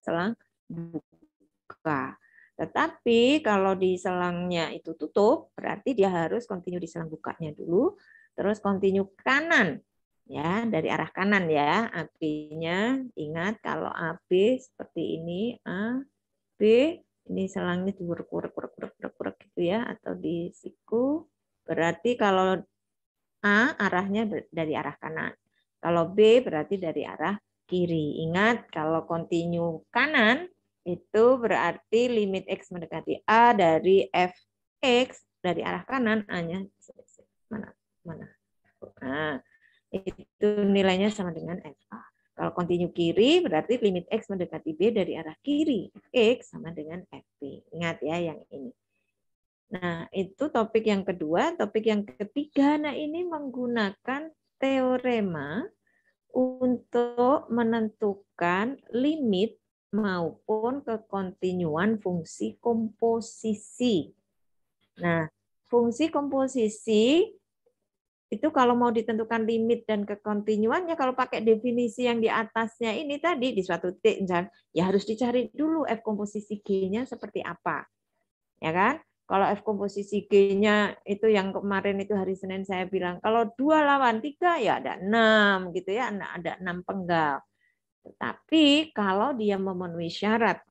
selang buka. Tetapi kalau di selangnya itu tutup, berarti dia harus continue di selang bukanya dulu, terus continue kanan, ya dari arah kanan ya. AB-nya ingat kalau AB seperti ini, A, B, ini selangnya diurek-urek gitu ya, atau di siku. Berarti kalau A arahnya dari arah kanan, kalau B berarti dari arah kiri. Ingat kalau continue kanan itu berarti limit X mendekati A dari Fx dari arah kanan, A-nya mana? Nah, itu nilainya sama dengan FA. Kalau continue kiri berarti limit X mendekati B dari arah kiri. X sama dengan FB. Ingat ya yang ini. Nah, itu topik yang kedua. Topik yang ketiga, nah ini menggunakan teorema untuk menentukan limit maupun kekontinuan fungsi komposisi. Nah, fungsi komposisi itu kalau mau ditentukan limit dan kekontinuannya, kalau pakai definisi yang di atasnya ini tadi, di suatu T, misalnya, ya harus dicari dulu F komposisi G-nya seperti apa. Ya kan? Kalau F komposisi G-nya itu yang kemarin itu hari Senin saya bilang, kalau 2 lawan 3 ya ada 6 gitu ya, ada 6 penggal. Tetapi kalau dia memenuhi syarat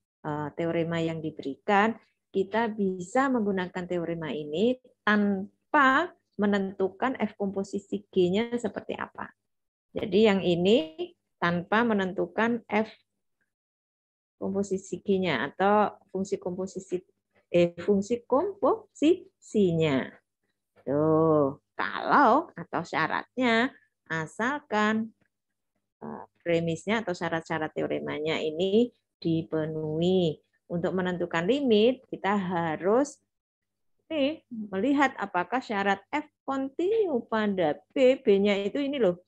teorema yang diberikan, kita bisa menggunakan teorema ini tanpa menentukan F komposisi G-nya seperti apa. Jadi yang ini tanpa menentukan F komposisi G-nya atau fungsi komposisinya. Tuh, kalau atau syaratnya asalkan premisnya atau syarat-syarat teoremanya ini dipenuhi. Untuk menentukan limit, kita harus melihat apakah syarat F kontinu pada B, B-nya itu ini loh.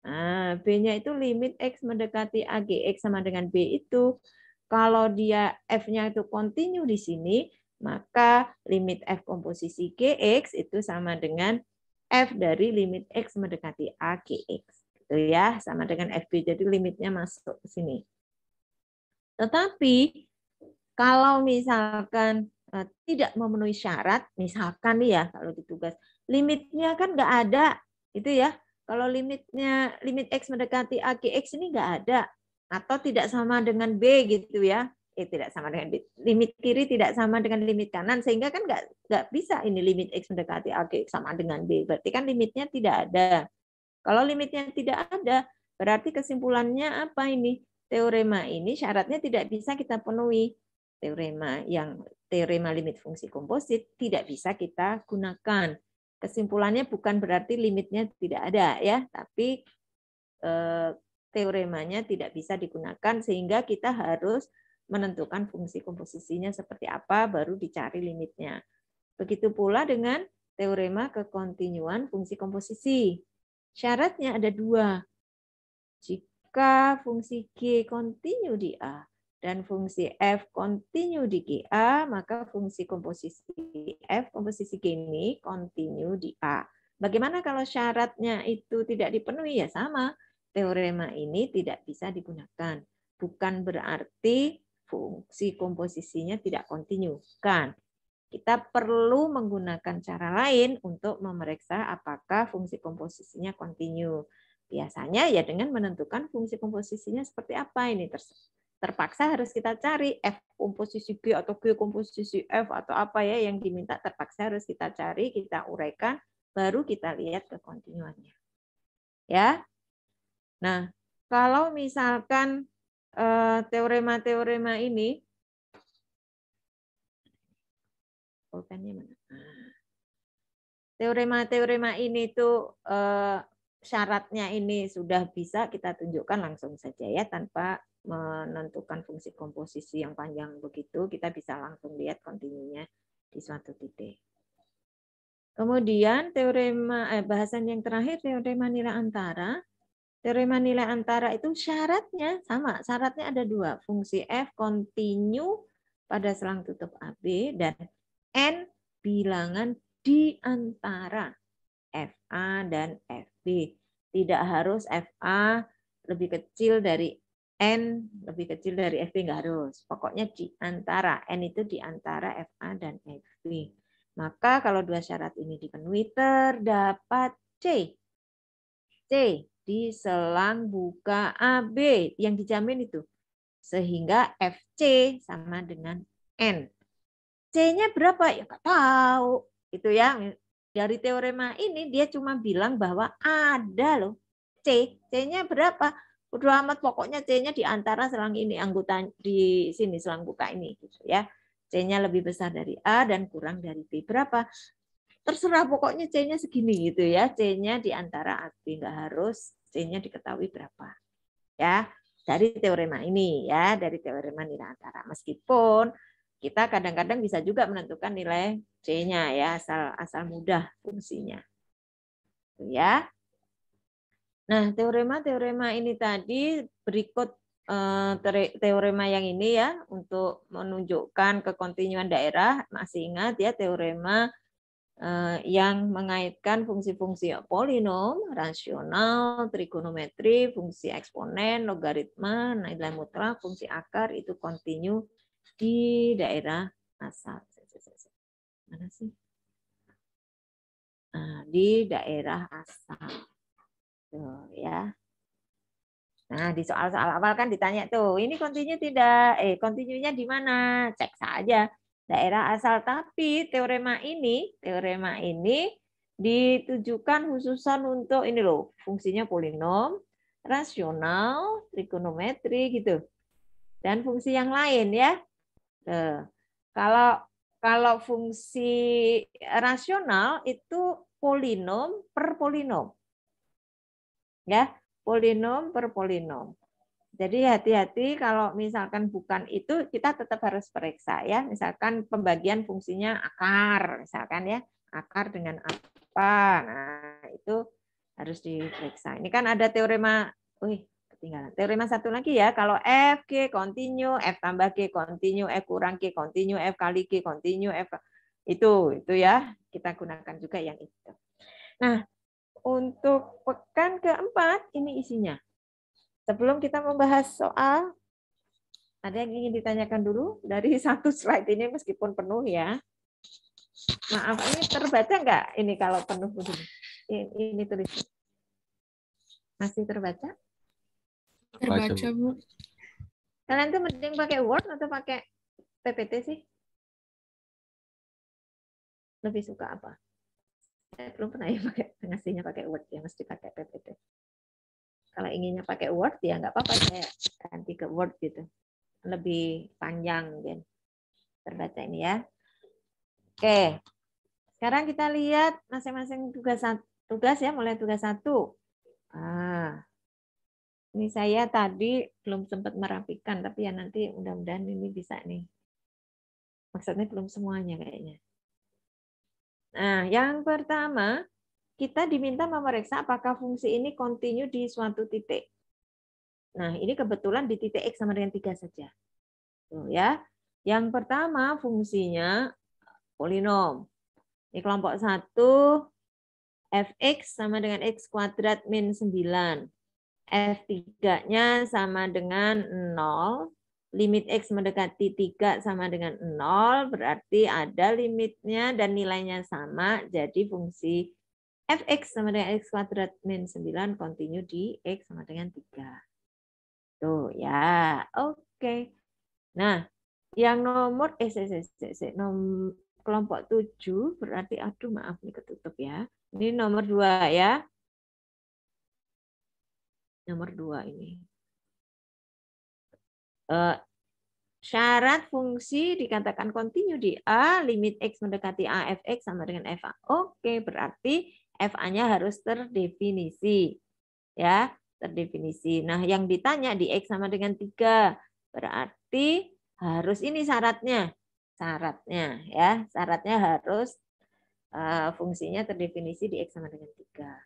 Nah, B-nya itu limit X mendekati AGX sama dengan B itu. Kalau dia F-nya itu kontinu di sini, maka limit F komposisi GX itu sama dengan F dari limit X mendekati AGX. Gitu ya, sama dengan FB. Jadi limitnya masuk ke sini. Tetapi kalau misalkan tidak memenuhi syarat, misalkan nih ya kalau di tugas, limitnya kan nggak ada, itu ya. Kalau limit X mendekati AGX ini nggak ada, atau tidak sama dengan B gitu ya. Tidak sama dengan B. Limit kiri tidak sama dengan limit kanan, sehingga kan nggak bisa ini limit X mendekati AGX sama dengan B. Berarti kan limitnya tidak ada. Kalau limitnya tidak ada, berarti kesimpulannya apa ini? Teorema ini syaratnya tidak bisa kita penuhi. Teorema limit fungsi komposit tidak bisa kita gunakan. Kesimpulannya bukan berarti limitnya tidak ada ya, tapi teoremanya tidak bisa digunakan sehingga kita harus menentukan fungsi komposisinya seperti apa baru dicari limitnya. Begitu pula dengan teorema kekontinuan fungsi komposisi. Syaratnya ada 2. Jika fungsi G kontinu di A dan fungsi F kontinu di GA, maka fungsi komposisi F komposisi G ini kontinu di A. Bagaimana kalau syaratnya itu tidak dipenuhi? Ya sama, teorema ini tidak bisa digunakan. Bukan berarti fungsi komposisinya tidak kontinu. Kan? Kita perlu menggunakan cara lain untuk memeriksa apakah fungsi komposisinya kontinu. Biasanya ya dengan menentukan fungsi komposisinya seperti apa ini terpaksa harus kita cari F komposisi G atau G komposisi F atau apa ya yang diminta terpaksa harus kita cari, kita uraikan, baru kita lihat kekontinuannya. Ya. Nah, kalau misalkan teorema-teorema ini teorema-teorema ini tuh syaratnya ini sudah bisa kita tunjukkan langsung saja ya tanpa menentukan fungsi komposisi yang panjang begitu, kita bisa langsung lihat kontinunya di suatu titik. Kemudian teorema bahasan yang terakhir teorema nilai antara. Teorema nilai antara itu syaratnya sama, syaratnya ada 2, fungsi F kontinu pada selang tutup AB dan N bilangan di antara FA dan FB. Tidak harus FA lebih kecil dari N lebih kecil dari FB, nggak harus. Pokoknya di antara, N itu di antara FA dan FB. Maka kalau dua syarat ini dipenuhi, terdapat C. C di selang buka AB yang dijamin itu. Sehingga FC sama dengan N. C-nya berapa? Ya nggak tahu. Itu ya. Dari teorema ini dia cuma bilang bahwa ada loh C. C-nya berapa? Udah amat, pokoknya C-nya di antara selang ini, anggota di sini selang buka ini gitu ya. C-nya lebih besar dari A dan kurang dari B. Berapa? Terserah, pokoknya C-nya segini gitu ya. C-nya di antara A B, nggak harus C-nya diketahui berapa. Ya, dari teorema ini ya, dari teorema nilai antara. Meskipun kita kadang-kadang bisa juga menentukan nilai C-nya ya, asal mudah fungsinya. Ya. Nah, teorema ini tadi berikut teorema yang ini ya untuk menunjukkan kekontinuan daerah. Masih ingat ya teorema yang mengaitkan fungsi-fungsi polinom, rasional, trigonometri, fungsi eksponen, logaritma, nilai mutlak, fungsi akar itu kontinu di daerah asal. Mana sih? Nah, di daerah asal. Tuh, ya. Nah, di soal-soal awal kan ditanya tuh, ini kontinu tidak? Kontinunya di mana? Cek saja daerah asal. Tapi teorema ini ditujukan khususan untuk ini loh, fungsinya polinom, rasional, trigonometri gitu. Dan fungsi yang lain ya. Tuh. Kalau fungsi rasional itu polinom per polinom. Ya, polinom per polinom. Jadi hati-hati kalau misalkan bukan itu, kita tetap harus periksa ya. Misalkan pembagian fungsinya akar, misalkan ya, akar dengan apa. Nah, itu harus diperiksa. Ini kan ada teorema, ketinggalan. Teorema satu lagi ya, kalau F, G, kontinu, F tambah G, kontinu, F kurang G, kontinu, F kali G, kontinu, F itu ya, kita gunakan juga yang itu. Nah, untuk pekan keempat, ini isinya. Sebelum kita membahas soal, ada yang ingin ditanyakan dulu dari satu slide ini meskipun penuh ya. Maaf, ini terbaca nggak? Ini kalau penuh begini. Ini tulis. Masih terbaca? Terbaca, Bu. Kalian tuh mending pakai Word atau pakai PPT sih? Lebih suka apa? Saya belum pernah ya pakai ngasihnya pakai Word, ya mesti pakai PPT. Kalau inginnya pakai Word ya nggak apa-apa, saya ganti ke Word gitu. Lebih panjang mungkin terbaca ini ya. Oke. Sekarang kita lihat masing-masing tugas ya, mulai tugas 1. Ini saya tadi belum sempat merapikan, tapi ya nanti mudah-mudahan ini bisa nih. Maksudnya belum semuanya kayaknya. Nah, yang pertama, kita diminta memeriksa apakah fungsi ini kontinu di suatu titik. Nah, ini kebetulan di titik X sama dengan 3 saja. Tuh, ya. Yang pertama fungsinya polinom. Ini kelompok 1, fx sama dengan x kuadrat min 9. F3-nya sama dengan 0. Limit X mendekati 3 sama dengan 0. Berarti ada limitnya dan nilainya sama. Jadi fungsi fx sama dengan x kuadrat min 9 kontinu di X sama dengan 3. Tuh ya, oke. Nah, yang nomor kelompok 7 berarti maaf ini ketutup ya. Ini nomor 2 ya. Nomor 2 ini. Syarat fungsi dikatakan kontinu di A, limit X mendekati A, fx sama dengan FA. Oke, berarti FA-nya harus terdefinisi. Ya, terdefinisi. Nah, yang ditanya di X sama dengan 3. Berarti harus ini syaratnya. Syaratnya ya, syaratnya harus fungsinya terdefinisi di X sama dengan 3.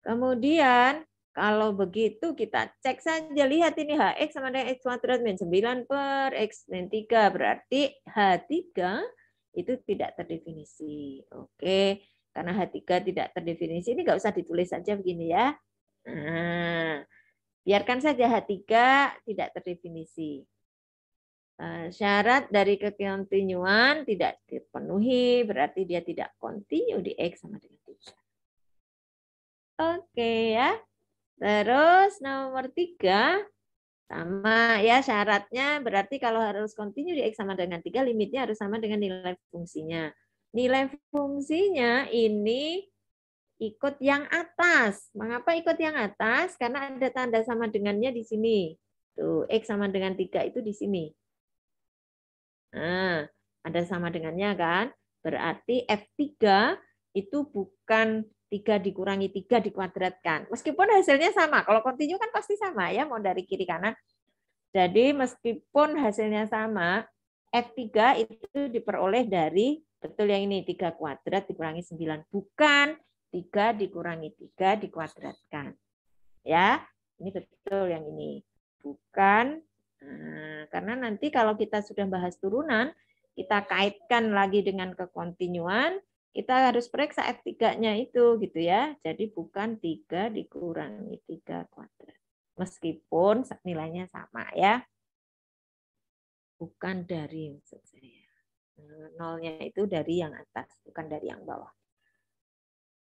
Kemudian kalau begitu kita cek saja, lihat ini Hx sama dengan X kuadrat min 9 per X min 3. Berarti H3 itu tidak terdefinisi. Oke, karena H3 tidak terdefinisi, ini nggak usah ditulis saja begini ya. Nah, Biarkan saja H3 tidak terdefinisi. Syarat dari kekontinuan tidak dipenuhi, berarti dia tidak kontinu di X sama dengan 3. Oke ya. Terus nomor 3, sama ya syaratnya, berarti kalau harus kontinu di X sama dengan 3, limitnya harus sama dengan nilai fungsinya. Nilai fungsinya ini ikut yang atas. Mengapa ikut yang atas? Karena ada tanda sama dengannya di sini. Tuh, X sama dengan 3 itu di sini. Nah, ada sama dengannya kan? Berarti F3 itu bukan 3 dikurangi 3 dikuadratkan. Meskipun hasilnya sama. Kalau kontinu kan pasti sama ya, mau dari kiri kanan. Jadi meskipun hasilnya sama, F3 itu diperoleh dari, betul yang ini, 3 kuadrat dikurangi 9. Bukan 3 dikurangi 3 dikuadratkan. Ya, ini betul yang ini. Bukan. Nah, karena nanti kalau kita sudah bahas turunan, kita kaitkan lagi dengan kekontinuan, kita harus periksa F3-nya itu gitu ya. Jadi bukan 3 dikurangi 3 kuadrat. Meskipun nilainya sama ya. Bukan dari maksud saya. Nolnya itu dari yang atas, bukan dari yang bawah.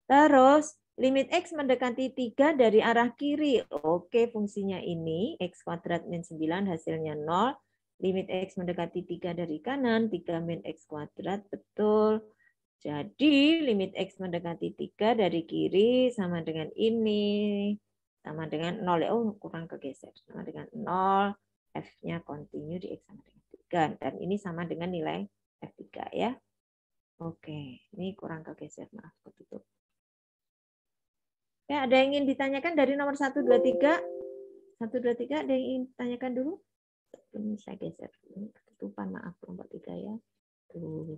Terus limit X mendekati 3 dari arah kiri. Oke, fungsinya ini X kuadrat min 9 hasilnya 0. Limit X mendekati 3 dari kanan, 3 min X kuadrat, betul. Jadi limit X mendekati 3 dari kiri sama dengan ini. Sama dengan 0. Oh, kurang kegeser. Sama dengan 0. F-nya kontinu di X sama dengan 3. Dan ini sama dengan nilai F3 ya. Oke, ini kurang kegeser. Maaf, ketutup. Ya, ada yang ingin ditanyakan dari nomor 1, 2, 3? 1, 2, 3, ada yang ingin ditanyakan dulu? Ini saya geser. Ini ketutupan, maaf, kelompok 3 ya. Tuh.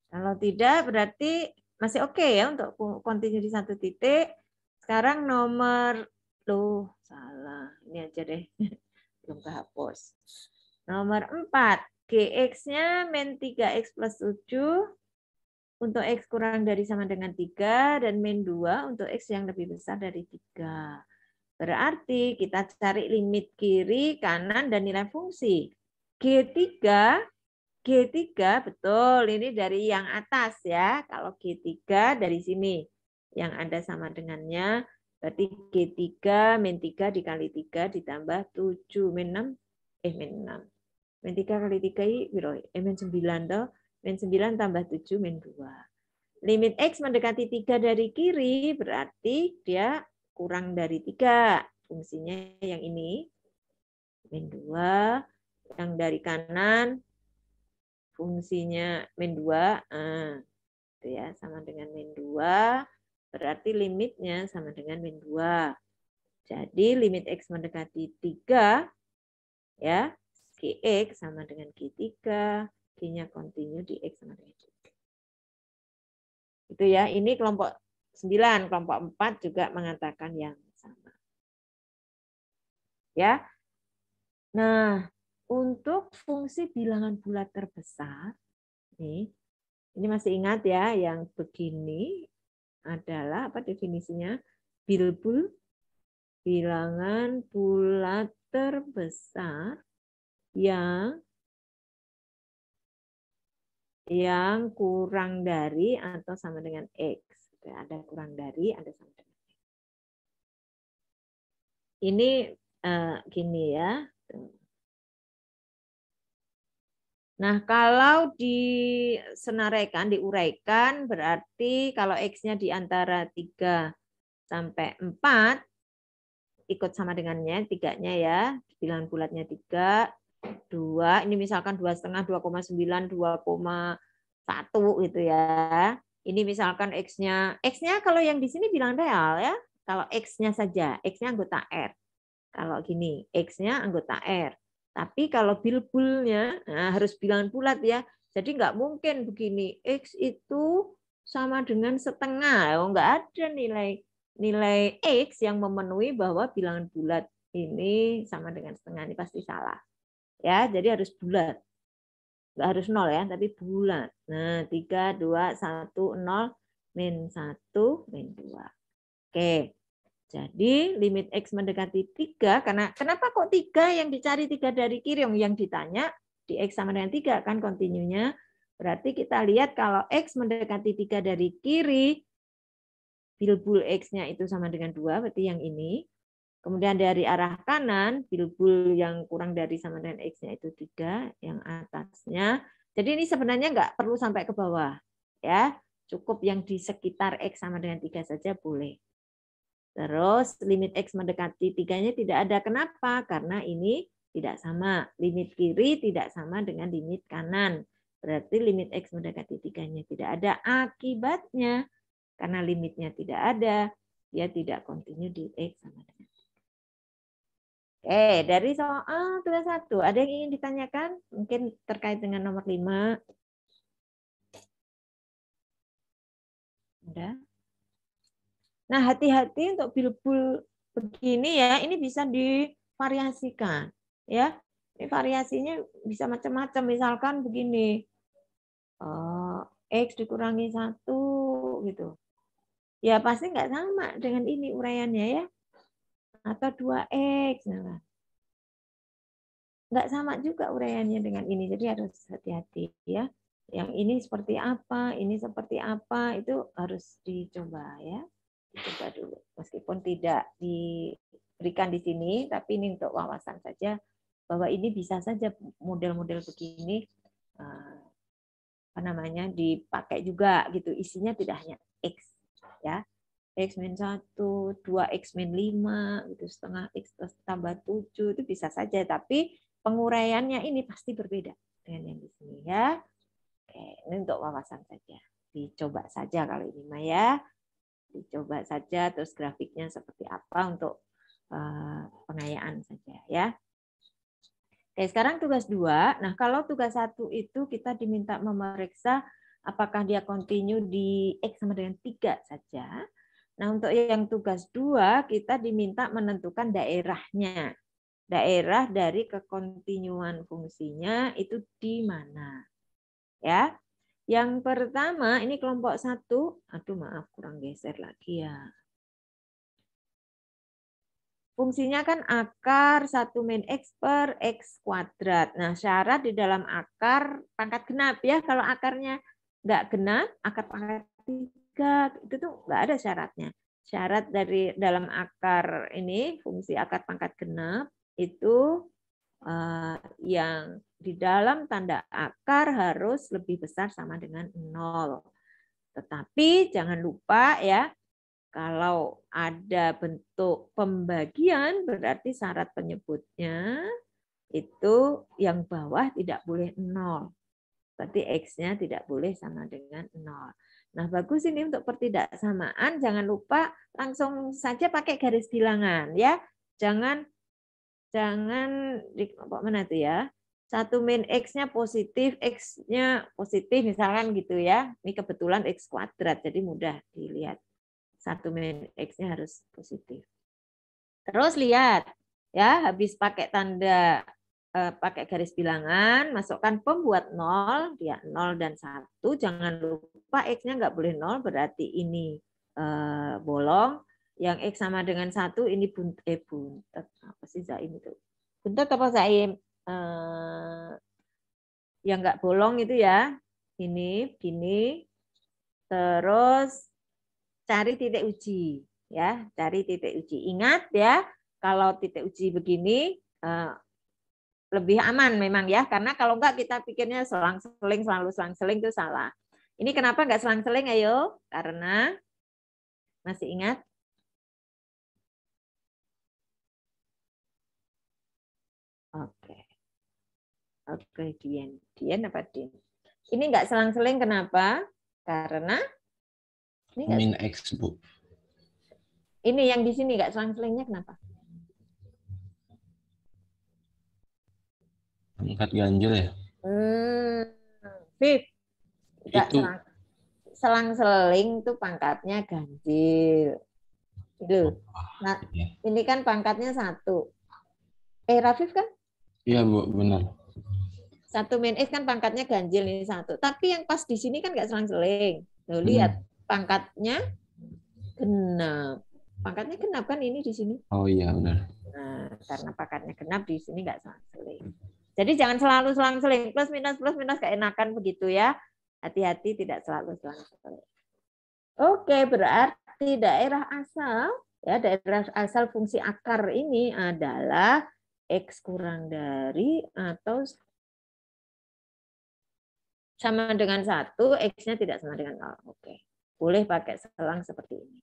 Kalau tidak, berarti masih oke ya untuk continue di 1 titik. Sekarang nomor, salah. Ini aja deh. Belum kehapus. Nomor 4. GX-nya min 3X plus 7 untuk X kurang dari sama dengan 3 dan min 2 untuk X yang lebih besar dari 3. Berarti kita cari limit kiri, kanan, dan nilai fungsi. G3 betul, ini dari yang atas ya. Kalau G3 dari sini. Yang ada sama dengannya, berarti G3 min 3 dikali 3 ditambah 7 min 6. Min 6. Min 3 kali 3 min 9 toh. Min 9 tambah 7 min 2. Limit X mendekati 3 dari kiri, berarti dia kurang dari 3. Fungsinya yang ini. Min 2. Yang dari kanan, fungsinya min 2. Itu ya, sama dengan min 2. Berarti limitnya sama dengan min 2. Jadi limit X mendekati 3, ya, Gx sama dengan G3, G-nya kontinu di X sama dengan G3. Itu ya, ini kelompok 9, kelompok 4 juga mengatakan yang sama. Ya. Nah, untuk fungsi bilangan bulat terbesar, nih, ini masih ingat ya, yang begini adalah apa definisinya? Bilbul, bilangan bulat terbesar yang kurang dari atau sama dengan X. Ada kurang dari, ada sama dengan X. Ini gini ya. Nah, kalau disenaraikan, diuraikan, berarti kalau X-nya di antara 3 sampai 4, ikut sama dengannya, 3-nya ya, bilangan bulatnya 3, 2, ini misalkan 2,5, 2,9, 2,1 gitu ya. Ini misalkan X-nya kalau yang di sini bilangan real ya, kalau X-nya saja, X-nya anggota R. Kalau gini, X-nya anggota R. Tapi kalau bilbulnya harus bilangan bulat ya. Jadi nggak mungkin begini, X itu sama dengan setengah. Oh, nggak ada nilai X yang memenuhi bahwa bilangan bulat ini sama dengan setengah. Ini pasti salah. Ya, jadi harus bulat. Nggak harus 0 ya, tapi bulat. Nah, 3, 2, 1, 0. min 1, min 2. Oke. Jadi limit X mendekati 3, karena kenapa kok 3 yang dicari 3 dari kiri? Yang ditanya di X sama dengan 3 kan kontinunya. Berarti kita lihat kalau X mendekati 3 dari kiri, bilbul X-nya itu sama dengan 2, berarti yang ini. Kemudian dari arah kanan, bilbul yang kurang dari sama dengan X-nya itu 3, yang atasnya. Jadi ini sebenarnya nggak perlu sampai ke bawah. Ya, cukup yang di sekitar X sama dengan 3 saja boleh. Terus limit X mendekati 3-nya tidak ada. Kenapa? Karena ini tidak sama. Limit kiri tidak sama dengan limit kanan. Berarti limit X mendekati 3-nya tidak ada. Akibatnya, karena limitnya tidak ada, dia tidak kontinu di X sama dengan 3. Oke, dari soal tugas 1, ada yang ingin ditanyakan? Mungkin terkait dengan nomor 5. Udah. Nah, hati-hati untuk bilbul begini ya, ini bisa divariasikan. Ya, ini variasinya bisa macam-macam. Misalkan begini, X dikurangi 1, gitu. Ya, pasti nggak sama dengan ini uraiannya ya. Atau 2X. Nah, nggak sama juga uraiannya dengan ini, jadi harus hati-hati ya. Yang ini seperti apa, itu harus dicoba ya. Dicoba dulu. Meskipun tidak diberikan di sini, tapi ini untuk wawasan saja bahwa ini bisa saja model-model begini dipakai juga gitu. Isinya tidak hanya X ya. X min 1, 2X min 5, gitu, setengah X tambah 7, itu bisa saja. Tapi penguraiannya ini pasti berbeda dengan yang di sini ya. Oke, ini untuk wawasan saja. Dicoba saja kalau ini mah ya. Dicoba saja, terus grafiknya seperti apa untuk pengayaan saja ya. Oke, sekarang tugas 2. Nah, kalau tugas 1 itu kita diminta memeriksa apakah dia kontinu di X sama dengan 3 saja. Nah, untuk yang tugas 2 kita diminta menentukan daerahnya. Daerah dari kekontinuan fungsinya itu di mana. Ya. Yang pertama, ini kelompok 1. Aduh, maaf, kurang geser lagi ya. Fungsinya kan akar 1 min X per X kuadrat. Nah, syarat di dalam akar pangkat genap ya. Kalau akarnya nggak genap, akar pangkat 3, itu tuh nggak ada syaratnya. Syarat dari dalam akar ini, fungsi akar pangkat genap, itu yang di dalam tanda akar harus lebih besar sama dengan 0. Tetapi jangan lupa ya, kalau ada bentuk pembagian berarti syarat penyebutnya itu yang bawah tidak boleh 0. Berarti X-nya tidak boleh sama dengan 0. Nah, bagus ini untuk pertidaksamaan, jangan lupa langsung saja pakai garis bilangan ya. Jangan di kelompok mana itu ya. 1 min X-nya positif, X-nya positif misalkan gitu ya. Ini kebetulan X kuadrat, jadi mudah dilihat. 1 min X-nya harus positif. Terus lihat ya, habis pakai tanda pakai garis bilangan, masukkan pembuat 0, dia 0 dan 1. Jangan lupa X-nya nggak boleh 0, berarti ini bolong. Yang X sama dengan 1, ini buntet. Apa sih Zaim itu? Buntet apa Zaim? Yang nggak bolong itu ya. Ini, gini. Terus cari titik uji. Ya, cari titik uji. Ingat ya, kalau titik uji begini, lebih aman memang ya, karena kalau enggak kita pikirnya selang-seling, selalu selang-seling itu salah. Ini kenapa enggak selang-seling? Ayo, karena masih ingat? Oke, Dian apa Din? Ini enggak selang-seling kenapa? Karena ini min X, Bu. Ini yang di sini enggak selang-selingnya kenapa? Pangkat ganjil ya? Viv. Itu selang-seling tuh pangkatnya ganjil. Itu. Nah, ini kan pangkatnya 1. Rafif kan? Iya, Bu, benar. 1 min X kan pangkatnya ganjil ini 1. Tapi yang pas di sini kan nggak selang-seling. Loh, lihat. pangkatnya genap. Pangkatnya genap kan ini di sini. Oh iya benar. Nah, karena pangkatnya genap di sini nggak selang-seling. Jadi jangan selalu selang-seling, plus minus keenakan begitu ya. Hati-hati tidak selalu selang-seling. Oke, berarti daerah asal ya, daerah asal fungsi akar ini adalah X kurang dari atau sama dengan 1, X-nya tidak sama dengan 0. Oke. Boleh pakai selang seperti ini.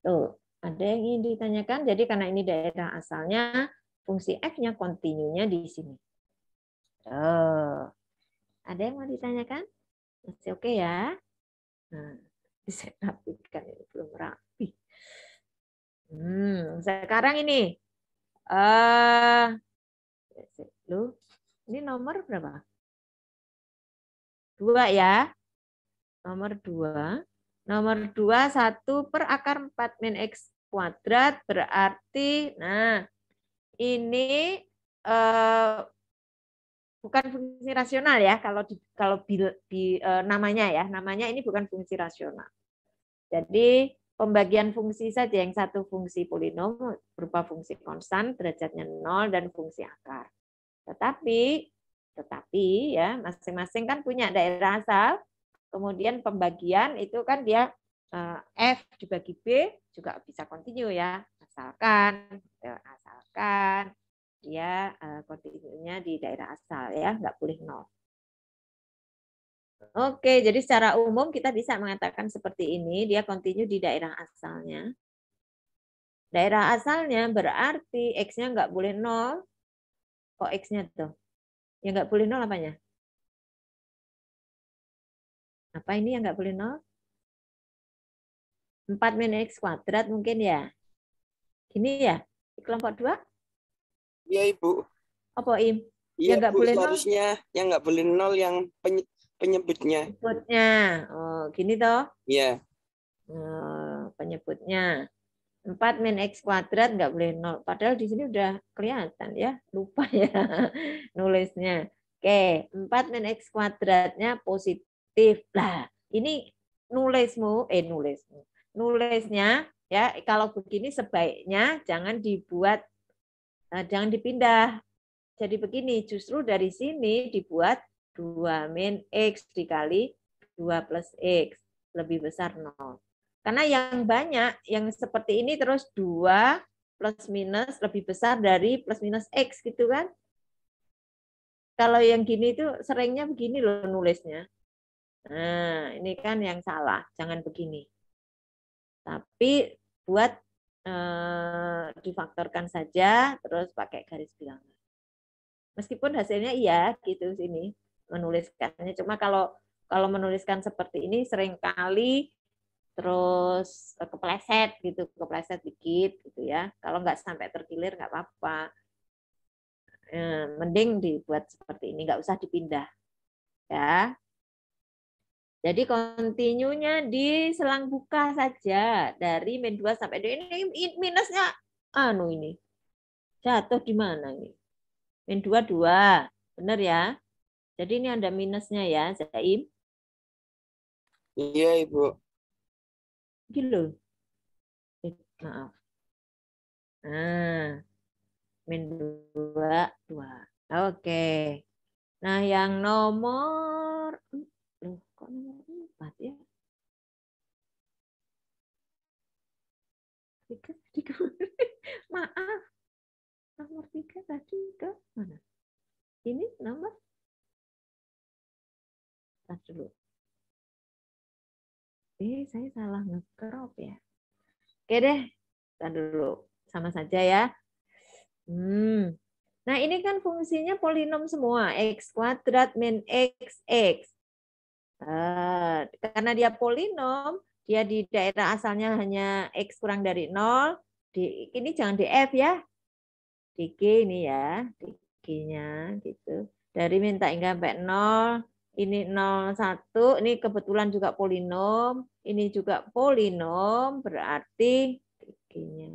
Tuh, ada yang ingin ditanyakan? Jadi karena ini daerah asalnya, fungsi F-nya kontinunya di sini. Tuh. Ada yang mau ditanyakan? Masih oke ya? Nah, bisa rapikan, ini belum rapi. Sekarang ini. Ini nomor berapa? 2 ya. Nomor 2. Nomor 2, 1 per akar 4 min X kuadrat berarti, nah ini bukan fungsi rasional ya, kalau namanya ya, namanya ini bukan fungsi rasional. Jadi pembagian fungsi saja, yang satu fungsi polinom berupa fungsi konstan derajatnya 0 dan fungsi akar. Tetapi ya masing-masing kan punya daerah asal. Kemudian pembagian itu kan dia F dibagi B juga bisa kontinu ya, asalkan dia kontinunya di daerah asal ya, nggak boleh 0. Oke, jadi secara umum kita bisa mengatakan seperti ini, dia kontinu di daerah asalnya. Daerah asalnya berarti X-nya nggak boleh 0. Kok X-nya tuh? Ya nggak boleh 0 apanya? Apa ini yang nggak boleh 0? 4 min X kuadrat mungkin ya? Gini ya? Di kelompok 2? Iya, Ibu. Apa, Im? Iya, yang nggak Bu, boleh 0? seharusnya yang nggak boleh 0 yang penyebutnya. Penyebutnya. Oh, gini toh? Iya. Penyebutnya. 4 min X kuadrat nggak boleh 0. Padahal di sini udah kelihatan ya. Lupa ya nulisnya. Oke, 4 min X kuadratnya positif. Lah, ini nulisnya ya, kalau begini sebaiknya jangan dipindah. Jadi begini, justru dari sini dibuat 2 min X dikali 2 plus X lebih besar 0. Karena yang banyak, yang seperti ini terus 2 plus minus lebih besar dari plus minus X gitu kan. Kalau yang gini itu seringnya begini loh nulisnya. Nah, ini kan yang salah, jangan begini. Tapi buat difaktorkan saja, terus pakai garis bilangan. Meskipun hasilnya iya gitu sini menuliskannya, cuma kalau menuliskan seperti ini seringkali terus kepleset dikit gitu ya. Kalau nggak sampai terkilir nggak apa-apa. Mending dibuat seperti ini, nggak usah dipindah ya. Jadi kontinunya di selang buka saja dari min 2 sampai 2. Ini minusnya ini jatuh di mana ini? Min 2 2. Benar ya? Jadi ini ada minusnya ya, Zaim. Iya, Ibu. Gitu. Maaf. Nah, min 2 2. Oke. Nah, yang nomor kok nomor 4 ya? 3. Maaf. Nomor 3 tadi ke mana? Ini nomor dulu. Saya salah nge-crop ya. Oke deh, kita dulu. Sama saja ya. Nah, ini kan fungsinya polinom semua. X kuadrat min X, X. Karena dia polinom, dia di daerah asalnya hanya X kurang dari 0. Ini jangan di F ya. Di G ini ya. Di G-nya gitu. Dari min tak hingga sampai 0. Ini 0, 1. Ini kebetulan juga polinom. Ini juga polinom. Berarti G-nya.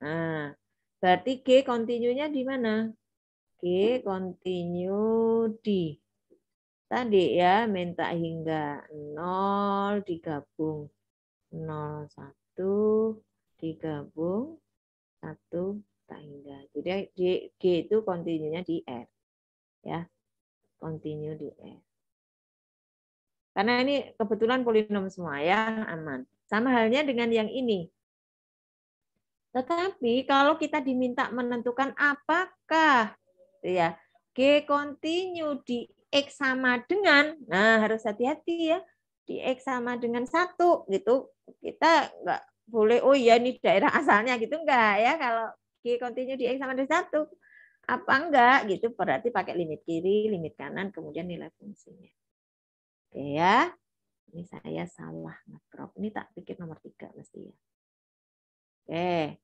Nah, berarti G kontinunya di mana? G kontinu di tadi ya, minta hingga 0 digabung 01 digabung 1 tak hingga. Jadi G itu kontinunya di R. Ya, kontinu di R. Karena ini kebetulan polinom semua ya, aman. Sama halnya dengan yang ini. Tetapi kalau kita diminta menentukan apakah ya G kontinu di X sama dengan, nah harus hati-hati ya, di X sama dengan 1 gitu. Kita nggak boleh, oh iya ini daerah asalnya gitu, enggak ya. Kalau G kontinu di X sama dengan 1, apa enggak gitu, berarti pakai limit kiri, limit kanan, kemudian nilai fungsinya. Oke ya, ini saya salah ngekrop. Ini tak pikir nomor 3 mesti ya. Oke.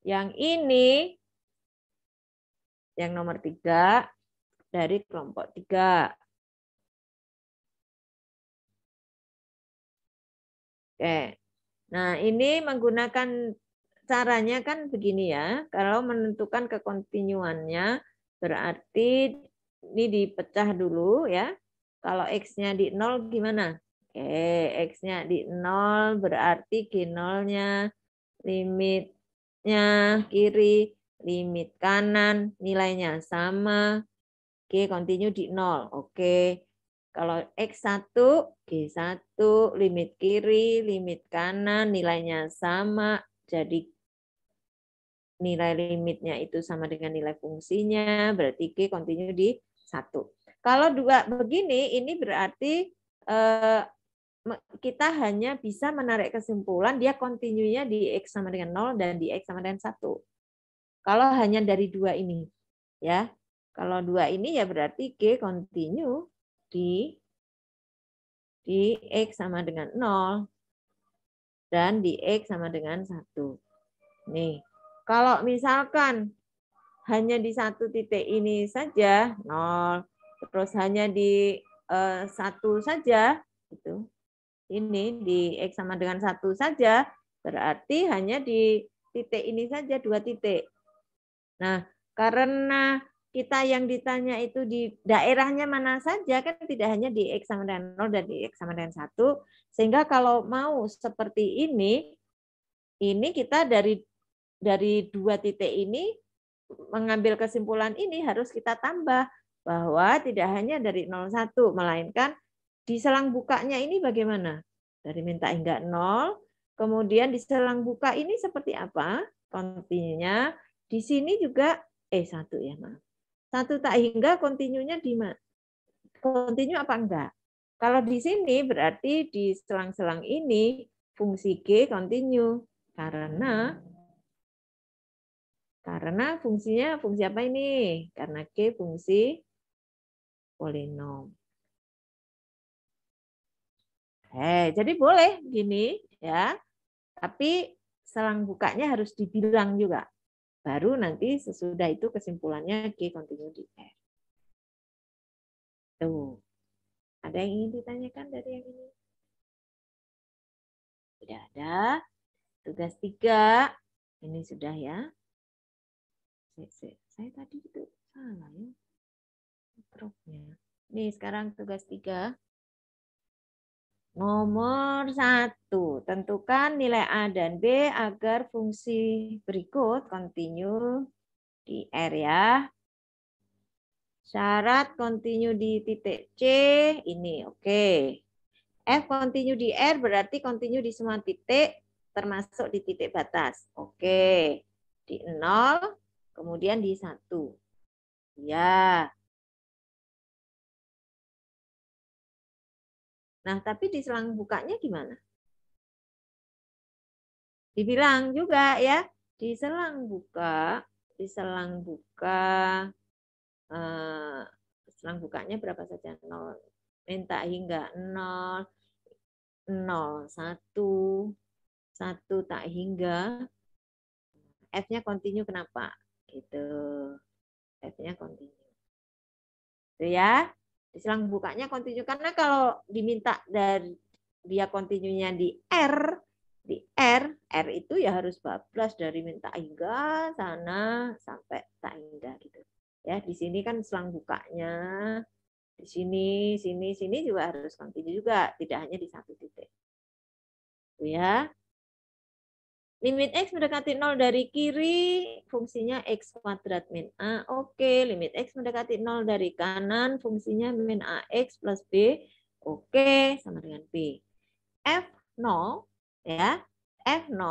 Yang ini, yang nomor 3 dari kelompok 3. Oke. Nah, ini menggunakan caranya kan begini ya. Kalau menentukan kekontinuannya berarti ini dipecah dulu ya. Kalau X-nya di 0 gimana? Oke, X-nya di 0 berarti G0-nya limitnya kiri, limit kanan, nilainya sama. G kontinu di 0. Oke. Kalau X1, G1, limit kiri, limit kanan, nilainya sama. Jadi nilai limitnya itu sama dengan nilai fungsinya, berarti G kontinu di 1. Kalau dua begini, ini berarti kita hanya bisa menarik kesimpulan dia kontinunya di X sama dengan 0 dan di X sama dengan 1. Kalau hanya dari dua ini. Ya. Kalau dua ini ya berarti G kontinu di X sama dengan 0 dan di X sama dengan 1. Nih, kalau misalkan hanya di satu titik ini saja 0, terus hanya di 1 saja gitu. Ini di X sama dengan 1 saja, berarti hanya di titik ini saja 2 titik. Nah, karena kita yang ditanya itu di daerahnya mana saja, kan tidak hanya di X sama dengan 0 dan di X sama dengan 1, sehingga kalau mau seperti ini kita dari 2 titik ini mengambil kesimpulan ini harus kita tambah bahwa tidak hanya dari 01, melainkan di selang bukanya ini bagaimana? Dari minta hingga 0, kemudian di selang buka ini seperti apa? Kontinunya di sini juga 1 ya, maaf. 1 tak hingga kontinunya di mana? Kontinu apa enggak? Kalau di sini berarti di selang-selang ini fungsi G kontinu karena fungsinya fungsi apa ini? Karena G fungsi polinom. Jadi boleh gini ya. Tapi selang bukanya harus dibilang juga. Baru nanti sesudah itu kesimpulannya G kontinu di R. Tuh. Ada yang ingin ditanyakan dari yang ini? Tidak ada. Tugas 3. Ini sudah ya. Saya tadi itu salah ya. Dropnya. Nih sekarang tugas 3. Nomor 1. Tentukan nilai A dan B agar fungsi berikut kontinu di R ya. Syarat kontinu di titik C ini oke. F kontinu di R berarti kontinu di semua titik termasuk di titik batas. Oke. Di 0 kemudian di 1. Ya. Nah, tapi di selang bukanya gimana? Dibilang juga ya, di selang buka selang bukanya berapa saja? 0. Minta hingga 0, 0, 1, 1 tak hingga. F-nya kontinu kenapa? Gitu. F-nya kontinu. Itu ya. Di selang bukanya kontinu karena kalau diminta dari dia kontinunya di R itu ya harus bablas dari minta hingga sana sampai tak hingga gitu. Ya, di sini kan selang bukanya Di sini, sini juga harus kontinu juga, tidak hanya di satu titik. Itu ya. Limit X mendekati 0 dari kiri, fungsinya X kuadrat min A. Oke, limit X mendekati 0 dari kanan, fungsinya min AX plus B. Oke, sama dengan B. F0, ya, F0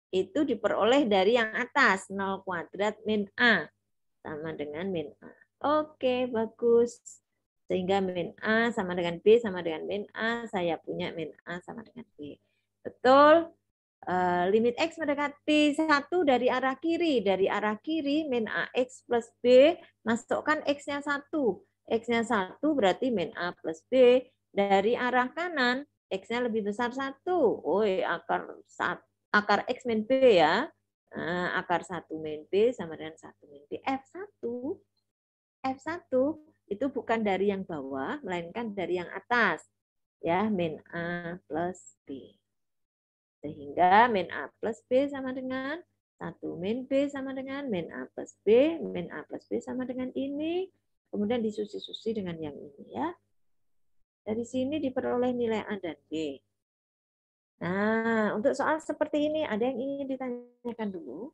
itu diperoleh dari yang atas, 0 kuadrat min A. Sama dengan min A. Oke, bagus. Sehingga min A sama dengan B sama dengan min A. Saya punya min A sama dengan B. Betul? Limit X mendekati 1 dari arah kiri. Dari arah kiri min AX plus B, masukkan X-nya 1. X-nya 1 berarti min A plus B. Dari arah kanan, X-nya lebih besar 1. Oh, akar X min B ya. Akar 1 min B sama dengan 1 min B. F1 itu bukan dari yang bawah, melainkan dari yang atas. Ya, min A plus B. Sehingga min A plus B sama dengan 1 min B sama dengan min A plus B. Min A plus B sama dengan ini. Kemudian disusi-susi dengan yang ini ya. Dari sini diperoleh nilai A dan B. Nah, untuk soal seperti ini ada yang ingin ditanyakan dulu?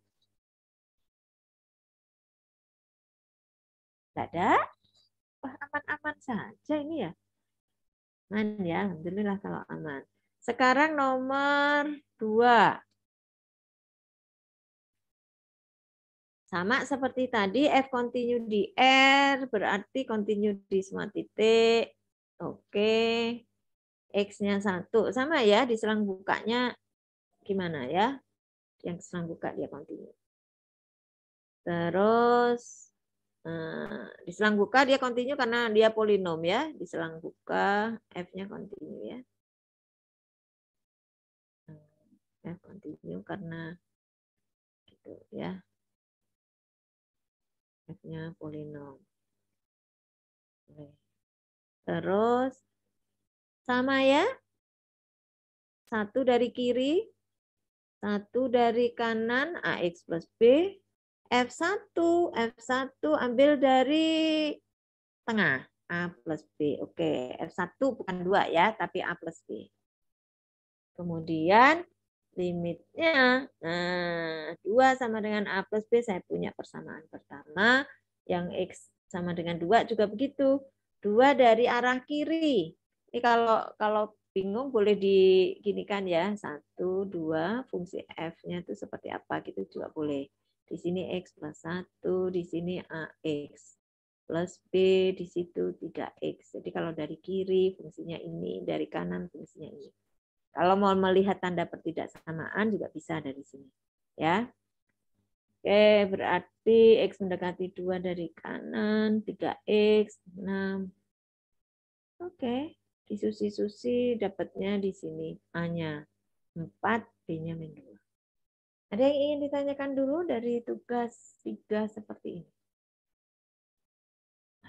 Tidak ada? Wah, aman-aman saja ini ya. Aman ya, alhamdulillah kalau aman. Sekarang nomor 2. Sama seperti tadi, F continue di R, berarti continue di semua titik. Oke. X-nya 1. Sama ya, di selang bukanya gimana ya? Yang selang buka dia continue. Terus, di selang buka dia continue karena dia polinom ya. Di selang buka, F-nya continue ya. F continue karena gitu ya. F-nya polinom. Terus sama ya. 1 dari kiri, 1 dari kanan, AX plus B. F1 ambil dari tengah, A plus B. Oke, F1 bukan 2 ya, tapi A plus B. Kemudian limitnya, nah 2 sama dengan A plus B, saya punya persamaan pertama. Yang X sama dengan 2 juga begitu. 2 dari arah kiri. Ini kalau bingung boleh diginikan ya. 1, 2, fungsi F-nya itu seperti apa gitu juga boleh. Di sini X plus 1, di sini AX plus B, di situ 3X. Jadi kalau dari kiri fungsinya ini, dari kanan fungsinya ini. Kalau mau melihat tanda pertidaksamaan juga bisa dari sini. Ya. Oke, berarti X mendekati 2 dari kanan, 3X, 6. Oke, disusi-susi dapatnya di sini. A-nya 4, B-nya min 2. Ada yang ingin ditanyakan dulu dari tugas 3 seperti ini?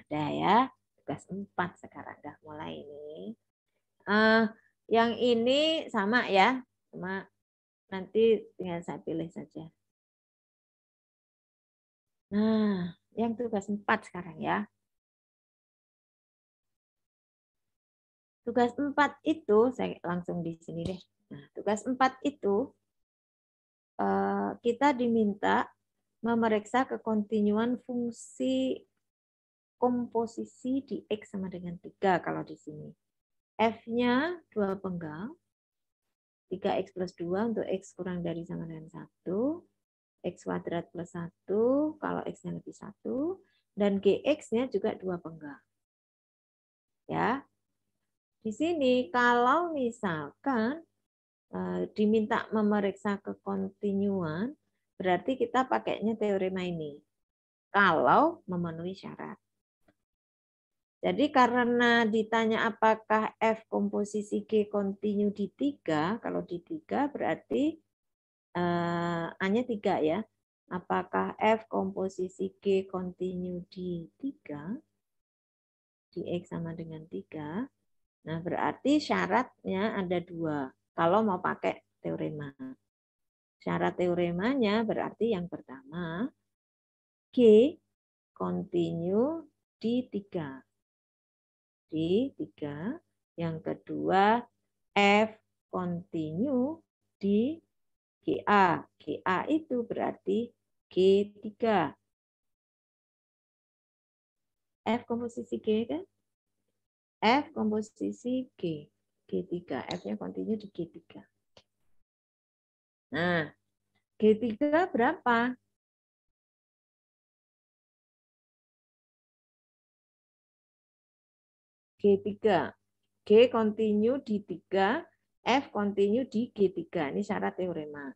Ada ya, tugas 4 sekarang dah mulai ini. Yang ini sama ya, cuma nanti tinggal saya pilih saja. Nah, yang tugas 4 sekarang ya. Tugas 4 itu, saya langsung di sini deh. Nah, tugas 4 itu kita diminta memeriksa kekontinuan fungsi komposisi di X sama dengan 3 kalau di sini. F-nya 2 penggal, 3X plus 2 untuk X kurang dari sama dengan 1, X kuadrat plus 1 kalau X-nya lebih 1, dan GX-nya juga 2 penggal. Ya. Di sini kalau misalkan diminta memeriksa kekontinuan, berarti kita pakainya teorema ini. Kalau memenuhi syarat. Jadi karena ditanya apakah F komposisi G kontinu di 3, kalau di 3 berarti A-nya 3 ya. Apakah F komposisi G kontinu di 3, di X sama dengan 3, nah berarti syaratnya ada 2. Kalau mau pakai teorema. Syarat teoremanya berarti yang pertama, G kontinu di 3. di 3. Yang kedua, F continue di GA. GA itu berarti G3. F komposisi G kan? F komposisi G. G3. F-nya continue di G3. Nah, G3 berapa? G3. G continue di 3, F continue di G3. Ini syarat teorema.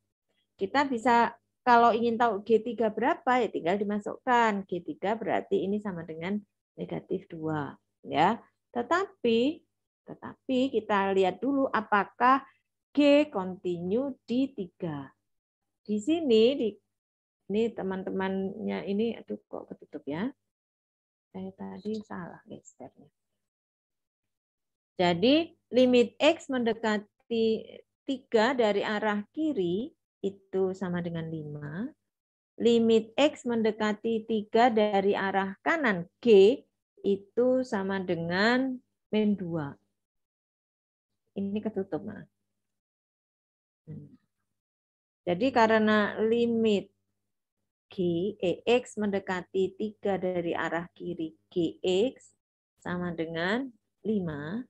Kita bisa, kalau ingin tahu G3 berapa, ya tinggal dimasukkan. G3 berarti ini sama dengan negatif 2. Ya. Tetapi kita lihat dulu apakah G continue di 3. Di sini, ini teman-temannya ini, aduh kok ketutup ya. Saya tadi salah gesternya. Jadi limit X mendekati 3 dari arah kiri itu sama dengan 5. Limit X mendekati 3 dari arah kanan G itu sama dengan min 2. Ini ketutup, Mas. Jadi karena limit X mendekati 3 dari arah kiri GX sama dengan 5.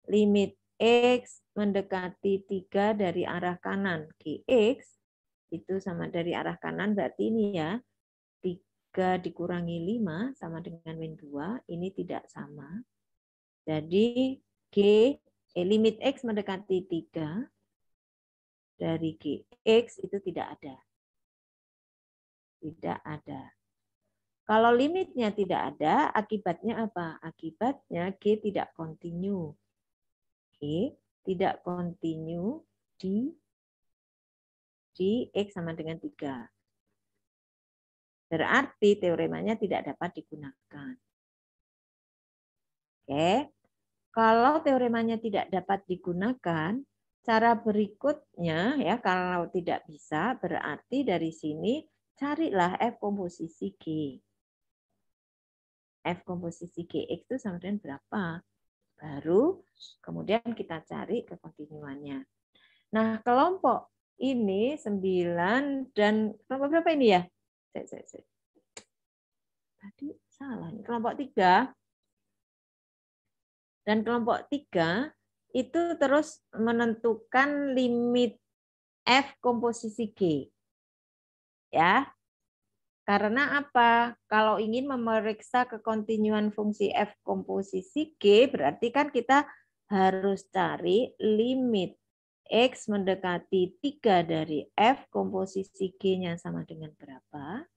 Limit X mendekati 3 dari arah kanan GX itu sama dari arah kanan berarti ini ya 3 dikurangi 5 sama dengan min 2, ini tidak sama. Jadi limit X mendekati 3 dari GX itu tidak ada. Tidak ada. Kalau limitnya tidak ada, akibatnya apa? Akibatnya G tidak continue. G tidak continue di X sama dengan 3. Berarti teoremanya tidak dapat digunakan. Oke. Kalau teoremanya tidak dapat digunakan, cara berikutnya ya kalau tidak bisa berarti dari sini carilah F komposisi G. F komposisi GX itu sama dengan berapa? Baru kemudian kita cari kekontinuannya. Nah, kelompok ini 9 dan kelompok berapa ini ya? Tadi salah. Kelompok 3 dan kelompok 3 itu terus menentukan limit F komposisi G. Ya. Karena apa? Kalau ingin memeriksa kekontinuan fungsi F komposisi G, berarti kan kita harus cari limit X mendekati 3 dari F komposisi G-nya sama dengan berapa?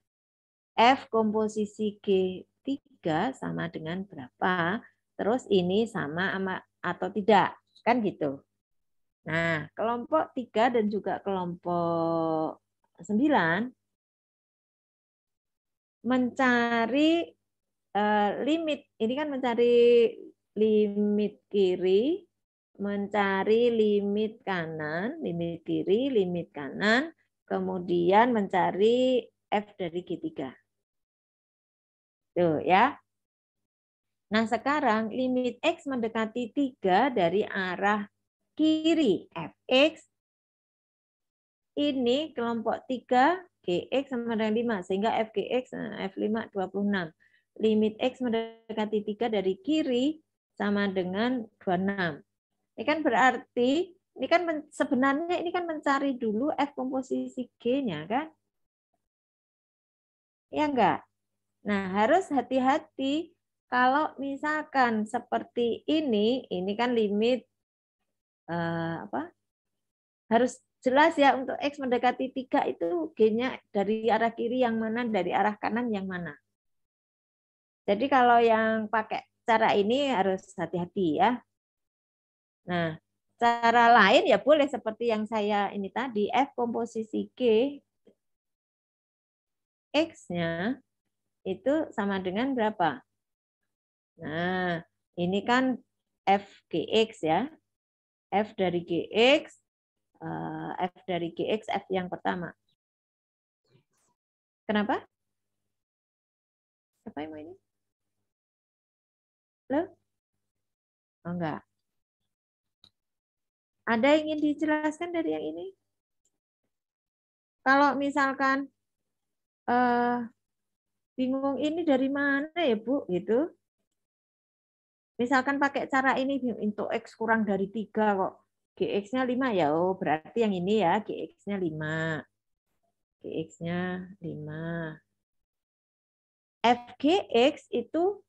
F komposisi G3 sama dengan berapa? Terus ini sama atau tidak? Kan gitu. Nah, kelompok 3 dan juga kelompok 9 mencari limit, ini kan mencari limit kiri, mencari limit kanan, limit kiri, limit kanan, kemudian mencari F dari G3. Tuh ya. Nah sekarang limit X mendekati 3 dari arah kiri Fx, ini kelompok 3 Gx sama dengan 5, sehingga Fgx F5 26. Limit X mendekati 3 dari kiri sama dengan 26. Ini kan berarti, ini kan sebenarnya ini kan mencari dulu F komposisi G-nya kan? Ya enggak? Nah, harus hati-hati kalau misalkan seperti ini kan limit harus jelas ya untuk X mendekati 3 itu G-nya dari arah kiri yang mana, dari arah kanan yang mana. Jadi kalau yang pakai cara ini harus hati-hati ya. Nah, cara lain ya boleh seperti yang saya ini tadi, F komposisi G, X-nya itu sama dengan berapa? Nah, ini kan FGX ya. F dari GX, F dari GX, F yang pertama. Kenapa? Apa yang mau ini? Loh? Oh, enggak. Ada yang ingin dijelaskan dari yang ini? Kalau misalkan bingung ini dari mana ya Bu, gitu. Misalkan pakai cara ini untuk X kurang dari 3 kok. GX-nya 5 ya, oh berarti yang ini ya, GX-nya 5. GX-nya 5. FGX itu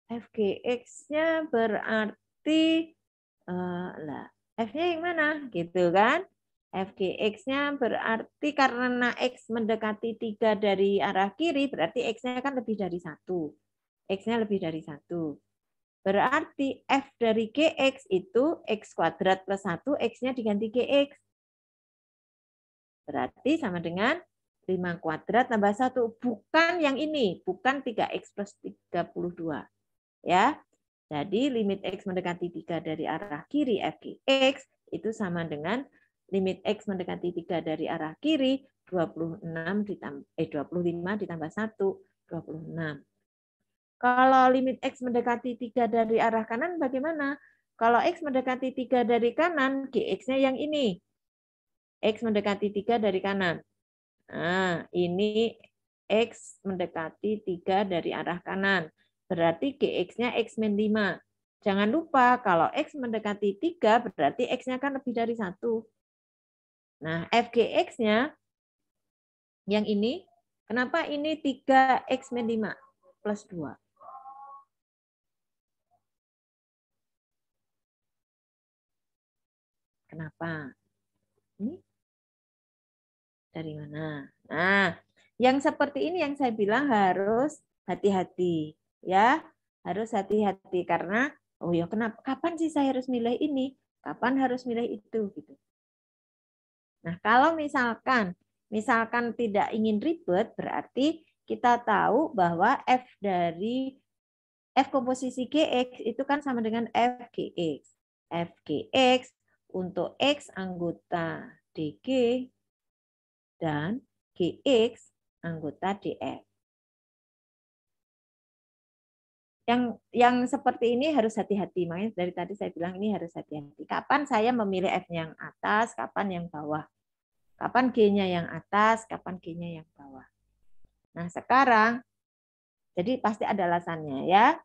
FGX-nya berarti lah F-nya yang mana gitu kan? FGX-nya berarti karena X mendekati 3 dari arah kiri, berarti X-nya kan lebih dari 1. X-nya lebih dari 1. Berarti F dari GX itu X kuadrat plus 1, X-nya diganti GX. Berarti sama dengan 5 kuadrat tambah 1. Bukan yang ini, bukan 3X plus 32. Ya. Jadi limit X mendekati 3 dari arah kiri FGX itu sama dengan limit X mendekati 3 dari arah kiri 25 ditambah 1, 26. Kalau limit X mendekati 3 dari arah kanan bagaimana? Kalau X mendekati 3 dari kanan, GX-nya yang ini. X mendekati 3 dari kanan. Nah, ini X mendekati 3 dari arah kanan. Berarti GX-nya X-5. Jangan lupa, kalau X mendekati 3, berarti X-nya kan lebih dari 1. Nah, FGX-nya yang ini, kenapa ini 3X-5 plus 2? Kenapa? Ini dari mana? Nah, yang seperti ini yang saya bilang harus hati-hati, ya, harus hati-hati karena oh ya kenapa? Kapan sih saya harus milih ini? Kapan harus milih itu? Gitu. Nah, kalau misalkan tidak ingin ribet, berarti kita tahu bahwa F dari F komposisi GX itu kan sama dengan FGX. FGX untuk X anggota DG dan GX anggota DF. Yang seperti ini harus hati-hati. Makanya dari tadi saya bilang ini harus hati-hati. Kapan saya memilih F-nya yang atas, kapan yang bawah. Kapan G-nya yang atas, kapan G-nya yang bawah. Nah, sekarang jadi pasti ada alasannya ya.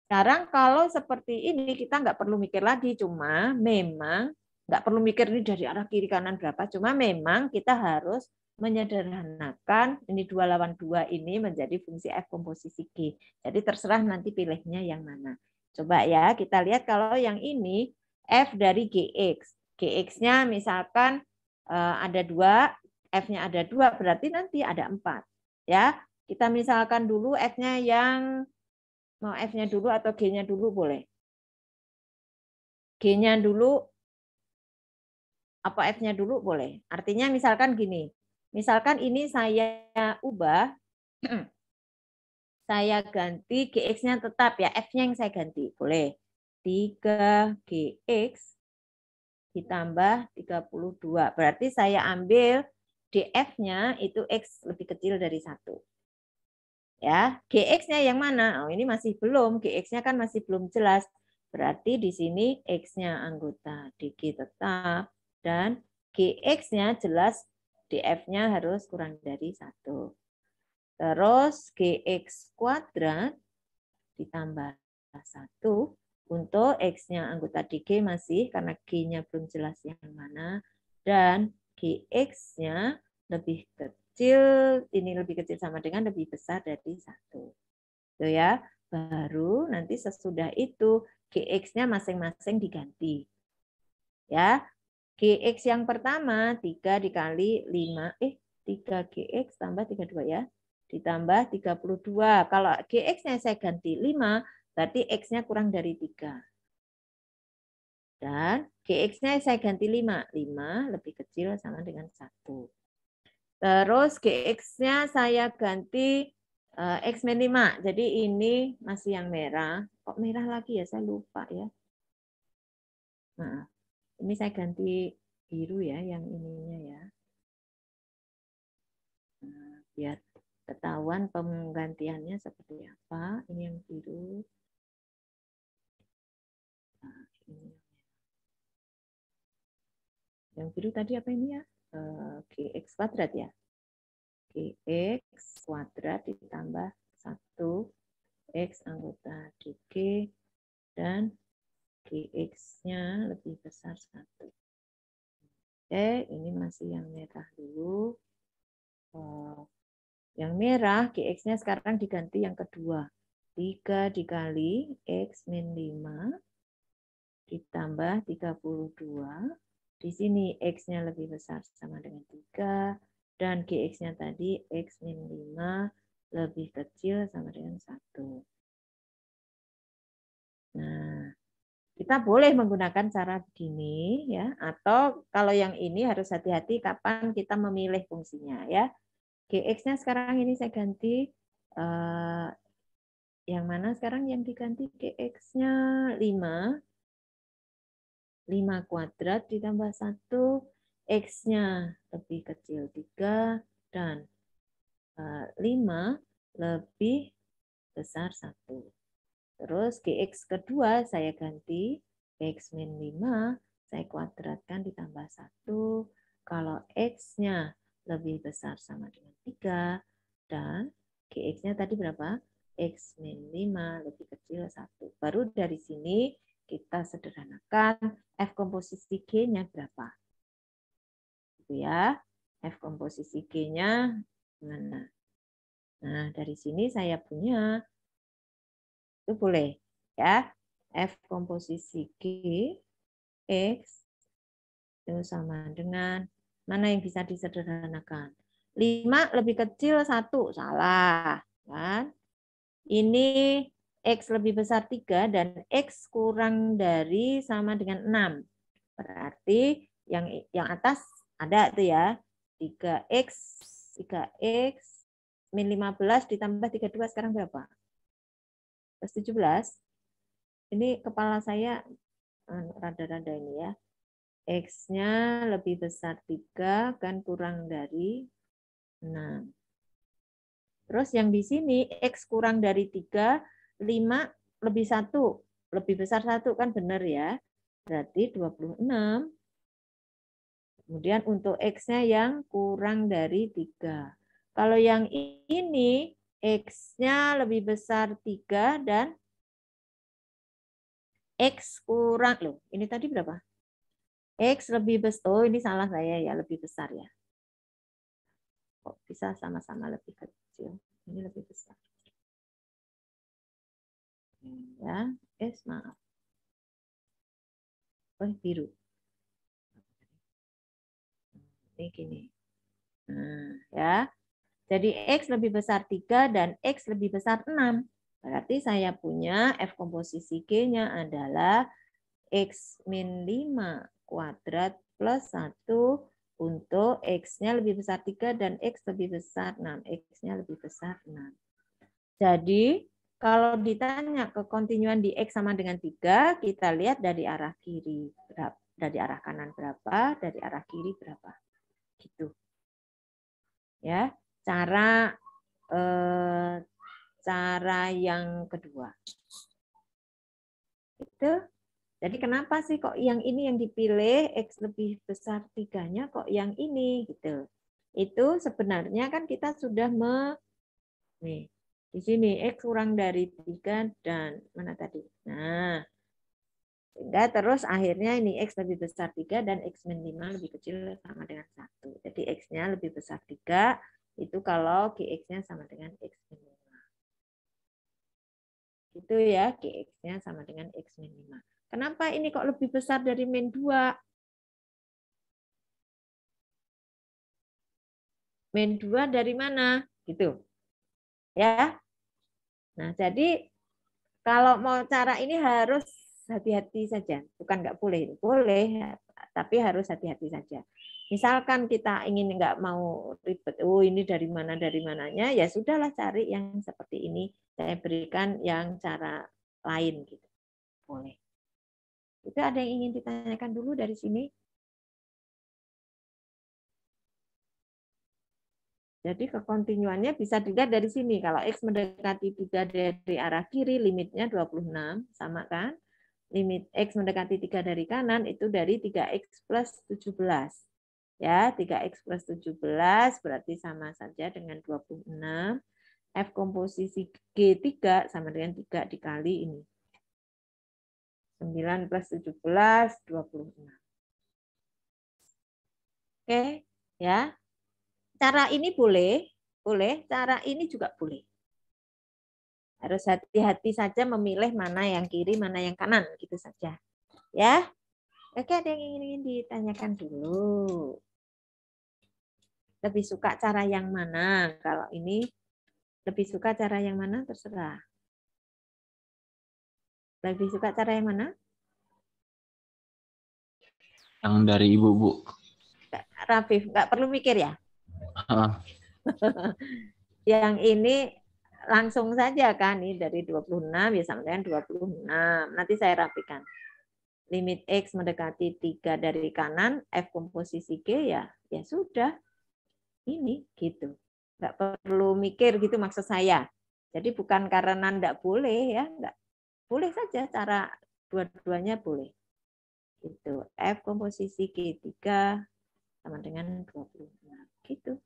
Sekarang kalau seperti ini kita nggak perlu mikir lagi, cuma memang nggak perlu mikir ini dari arah kiri kanan berapa, cuma memang kita harus menyederhanakan ini 2 lawan 2 ini menjadi fungsi F komposisi G. Jadi terserah nanti pilihnya yang mana. Coba ya kita lihat kalau yang ini F dari GX. GX-nya misalkan ada 2, F-nya ada 2, berarti nanti ada 4. Ya, kita misalkan dulu F-nya yang mau F-nya dulu atau G-nya dulu boleh. G-nya dulu apa F-nya dulu boleh. Artinya misalkan gini. Misalkan ini saya ubah, saya ganti GX-nya tetap ya, F-nya yang saya ganti. Boleh. 3GX ditambah 32. Berarti saya ambil DF-nya itu X lebih kecil dari 1. Ya, GX-nya yang mana? Oh, ini masih belum. GX-nya kan masih belum jelas. Berarti di sini X-nya anggota DG tetap dan GX-nya jelas DF-nya harus kurang dari 1. Terus GX kuadrat ditambah 1 untuk X-nya anggota DG masih karena G-nya belum jelas yang mana dan GX-nya lebih kecil, ini lebih kecil sama dengan lebih besar dari 1. Itu ya. Baru nanti sesudah itu GX-nya masing-masing diganti. Ya. GX yang pertama 3 dikali 5 3GX tambah 32 ya. Ditambah 32. Kalau GX-nya saya ganti 5, berarti X-nya kurang dari 3. Dan GX-nya saya ganti 5. 5 lebih kecil sama dengan 1. Terus GX-nya saya ganti X-5. Jadi ini masih yang merah. Kok merah lagi ya? Saya lupa ya. Nah, ini saya ganti biru ya, yang ininya ya. Nah, biar ketahuan penggantiannya seperti apa. Ini yang biru. Nah, ini. Yang biru tadi apa ini ya? Gx kuadrat ya. Gx kuadrat ditambah 1 X anggota DG dan Gx-nya lebih besar 1. Oke, ini masih yang merah dulu. Yang merah, Gx-nya sekarang diganti yang kedua. 3 dikali X min 5 ditambah 32. Di sini X-nya lebih besar sama dengan 3. Dan Gx-nya tadi X min 5 lebih kecil sama dengan 1. Nah, kita boleh menggunakan cara begini ya, atau kalau yang ini harus hati-hati kapan kita memilih fungsinya ya. Gx-nya sekarang ini saya ganti yang mana sekarang yang diganti Gx-nya 5 kuadrat ditambah 1 X-nya lebih kecil 3 dan 5 lebih besar 1. Terus Gx kedua saya ganti X min 5 saya kuadratkan ditambah 1. Kalau X-nya lebih besar sama dengan 3 dan Gx-nya tadi berapa? X min 5 lebih kecil 1. Baru dari sini kita sederhanakan F komposisi G-nya berapa. Gitu ya. F komposisi G-nya mana? Nah, dari sini saya punya itu boleh ya. F komposisi G X itu sama dengan mana yang bisa disederhanakan? 5 lebih kecil 1, salah kan? Ini X lebih besar 3 dan X kurang dari sama dengan 6. Berarti yang atas ada tuh ya. 3X min 15 ditambah 32 sekarang berapa? Plus 17. Ini kepala saya rada-rada ini ya. X-nya lebih besar 3 kan kurang dari 6. Terus yang di sini X kurang dari 3, 5 lebih 1. Lebih besar 1 kan benar ya. Berarti 26. Kemudian untuk X-nya yang kurang dari 3. Kalau yang ini X-nya lebih besar 3 dan X kurang, loh ini tadi berapa? X lebih besar, oh ini salah saya ya, lebih besar ya. Kok bisa sama-sama lebih kecil? Ini lebih besar. Ya, maaf. Oh, biru. Ini gini. Nah, ya. Jadi X lebih besar 3 dan X lebih besar 6. Berarti saya punya F komposisi G-nya adalah X min 5 kuadrat plus 1 untuk X-nya lebih besar 3 dan X lebih besar 6. X-nya lebih besar 6. Jadi kalau ditanya kekontinuan di X sama dengan 3, kita lihat dari arah kiri. Dari arah kanan berapa, dari arah kiri berapa. Gitu. Ya, cara yang kedua. Itu. Jadi kenapa sih kok yang ini yang dipilih X lebih besar 3-nya kok yang ini gitu. Itu sebenarnya kan kita sudah nih di sini X kurang dari 3 dan mana tadi? Nah, sehingga terus akhirnya ini X lebih besar 3 dan X min 5 lebih kecil sama dengan 1. Jadi X-nya lebih besar 3 itu kalau Gx-nya sama dengan X min 5. Itu ya, Gx-nya sama dengan X min 5. Kenapa ini kok lebih besar dari min 2? Min 2 dari mana? Gitu. Ya. Nah, jadi kalau mau cara ini harus hati-hati saja. Bukan nggak boleh. Boleh, tapi harus hati-hati saja. Misalkan kita ingin nggak mau ribet, oh ini dari mananya, ya sudahlah cari yang seperti ini. Saya berikan yang cara lain gitu. Boleh. Itu ada yang ingin ditanyakan dulu dari sini? Jadi kekontinuannya bisa dilihat dari sini. Kalau X mendekati 3 dari arah kiri, limitnya 26, sama kan? limit X mendekati 3 dari kanan itu dari 3X plus 17. Ya, 3X plus 17 berarti sama saja dengan 26. F komposisi G3 sama dengan 3 dikali ini. 9 plus 17, 26. Oke, ya. Cara ini boleh, cara ini juga boleh. Harus hati-hati saja memilih mana yang kiri, mana yang kanan, gitu saja. Ya. Oke, ada yang ingin ditanyakan dulu. Lebih suka cara yang mana? Kalau ini lebih suka cara yang mana? Terserah. Lebih suka cara yang mana? Yang dari Ibu, Bu. Rafif, nggak perlu mikir ya? Ah, Yang ini langsung saja kan, ini dari 26 ya sama dengan 26. Nanti saya rapikan. Limit X mendekati 3 dari kanan, F komposisi G ya sudah. Ini gitu. Nggak perlu mikir gitu maksud saya. Jadi bukan karena enggak boleh ya, enggak. Boleh saja cara dua-duanya boleh. Itu F komposisi G3 sama dengan 26. Gitu.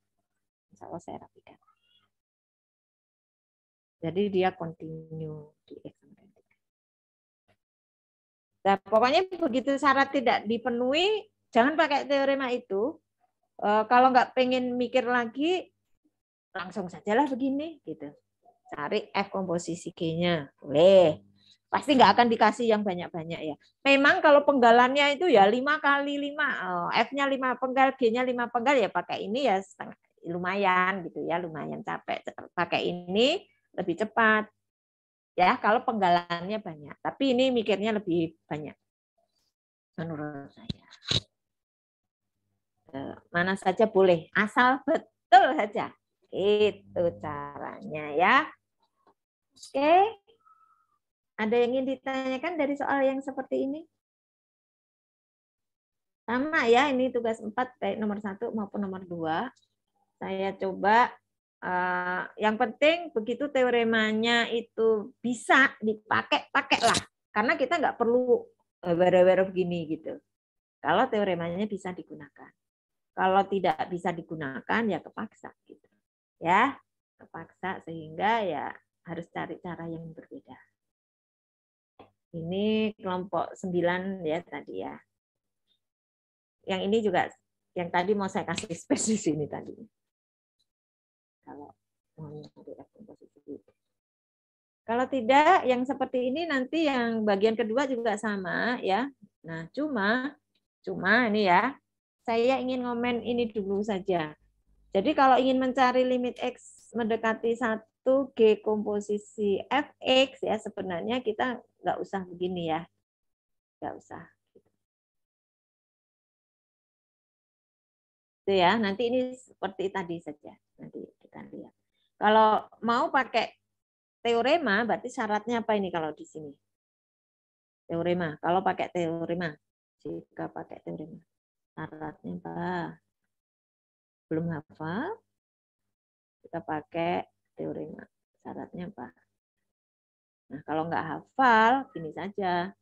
Insya Allah saya rapikan. Jadi dia continue di X. Nah, pokoknya begitu syarat tidak dipenuhi, jangan pakai teorema itu. Kalau nggak pengen mikir lagi, langsung sajalah begini, gitu. Cari F komposisi G-nya, boleh. Pasti nggak akan dikasih yang banyak-banyak ya. Memang kalau penggalannya itu ya 5 kali 5, F-nya 5 penggal, G-nya 5 penggal ya pakai ini ya lumayan gitu ya, lumayan capek. Pakai ini lebih cepat. Ya, kalau penggalannya banyak. Tapi ini mikirnya lebih banyak. Menurut saya. Mana saja boleh. Asal betul saja. Itu caranya ya. Oke. Ada yang ingin ditanyakan dari soal yang seperti ini? Sama ya, ini tugas 4, baik nomor 1 maupun nomor 2. Saya coba. Yang penting begitu teoremanya itu bisa dipakai, pakailah. Karena kita nggak perlu bare-bare begini gitu. Kalau teoremanya bisa digunakan. Kalau tidak bisa digunakan ya kepaksa gitu. Ya, kepaksa sehingga ya harus cari cara yang berbeda. Ini kelompok 9 ya tadi ya. Yang ini juga yang tadi mau saya kasih space di sini tadi. Kalau mau nyari F komposisi. Kalau tidak, yang seperti ini nanti yang bagian kedua juga sama ya. Nah, cuma ini ya, saya ingin ngomen ini dulu saja. Jadi kalau ingin mencari limit X mendekati 1 G komposisi Fx ya sebenarnya kita nggak usah begini ya. Nggak usah. Itu ya, nanti ini seperti tadi saja. Nanti kita lihat. Kalau mau pakai teorema, berarti syaratnya apa ini kalau di sini? Teorema. Kalau pakai teorema, jika pakai teorema, syaratnya apa? Belum hafal? Kita pakai teorema. Syaratnya apa? Nah, kalau nggak hafal, gini saja.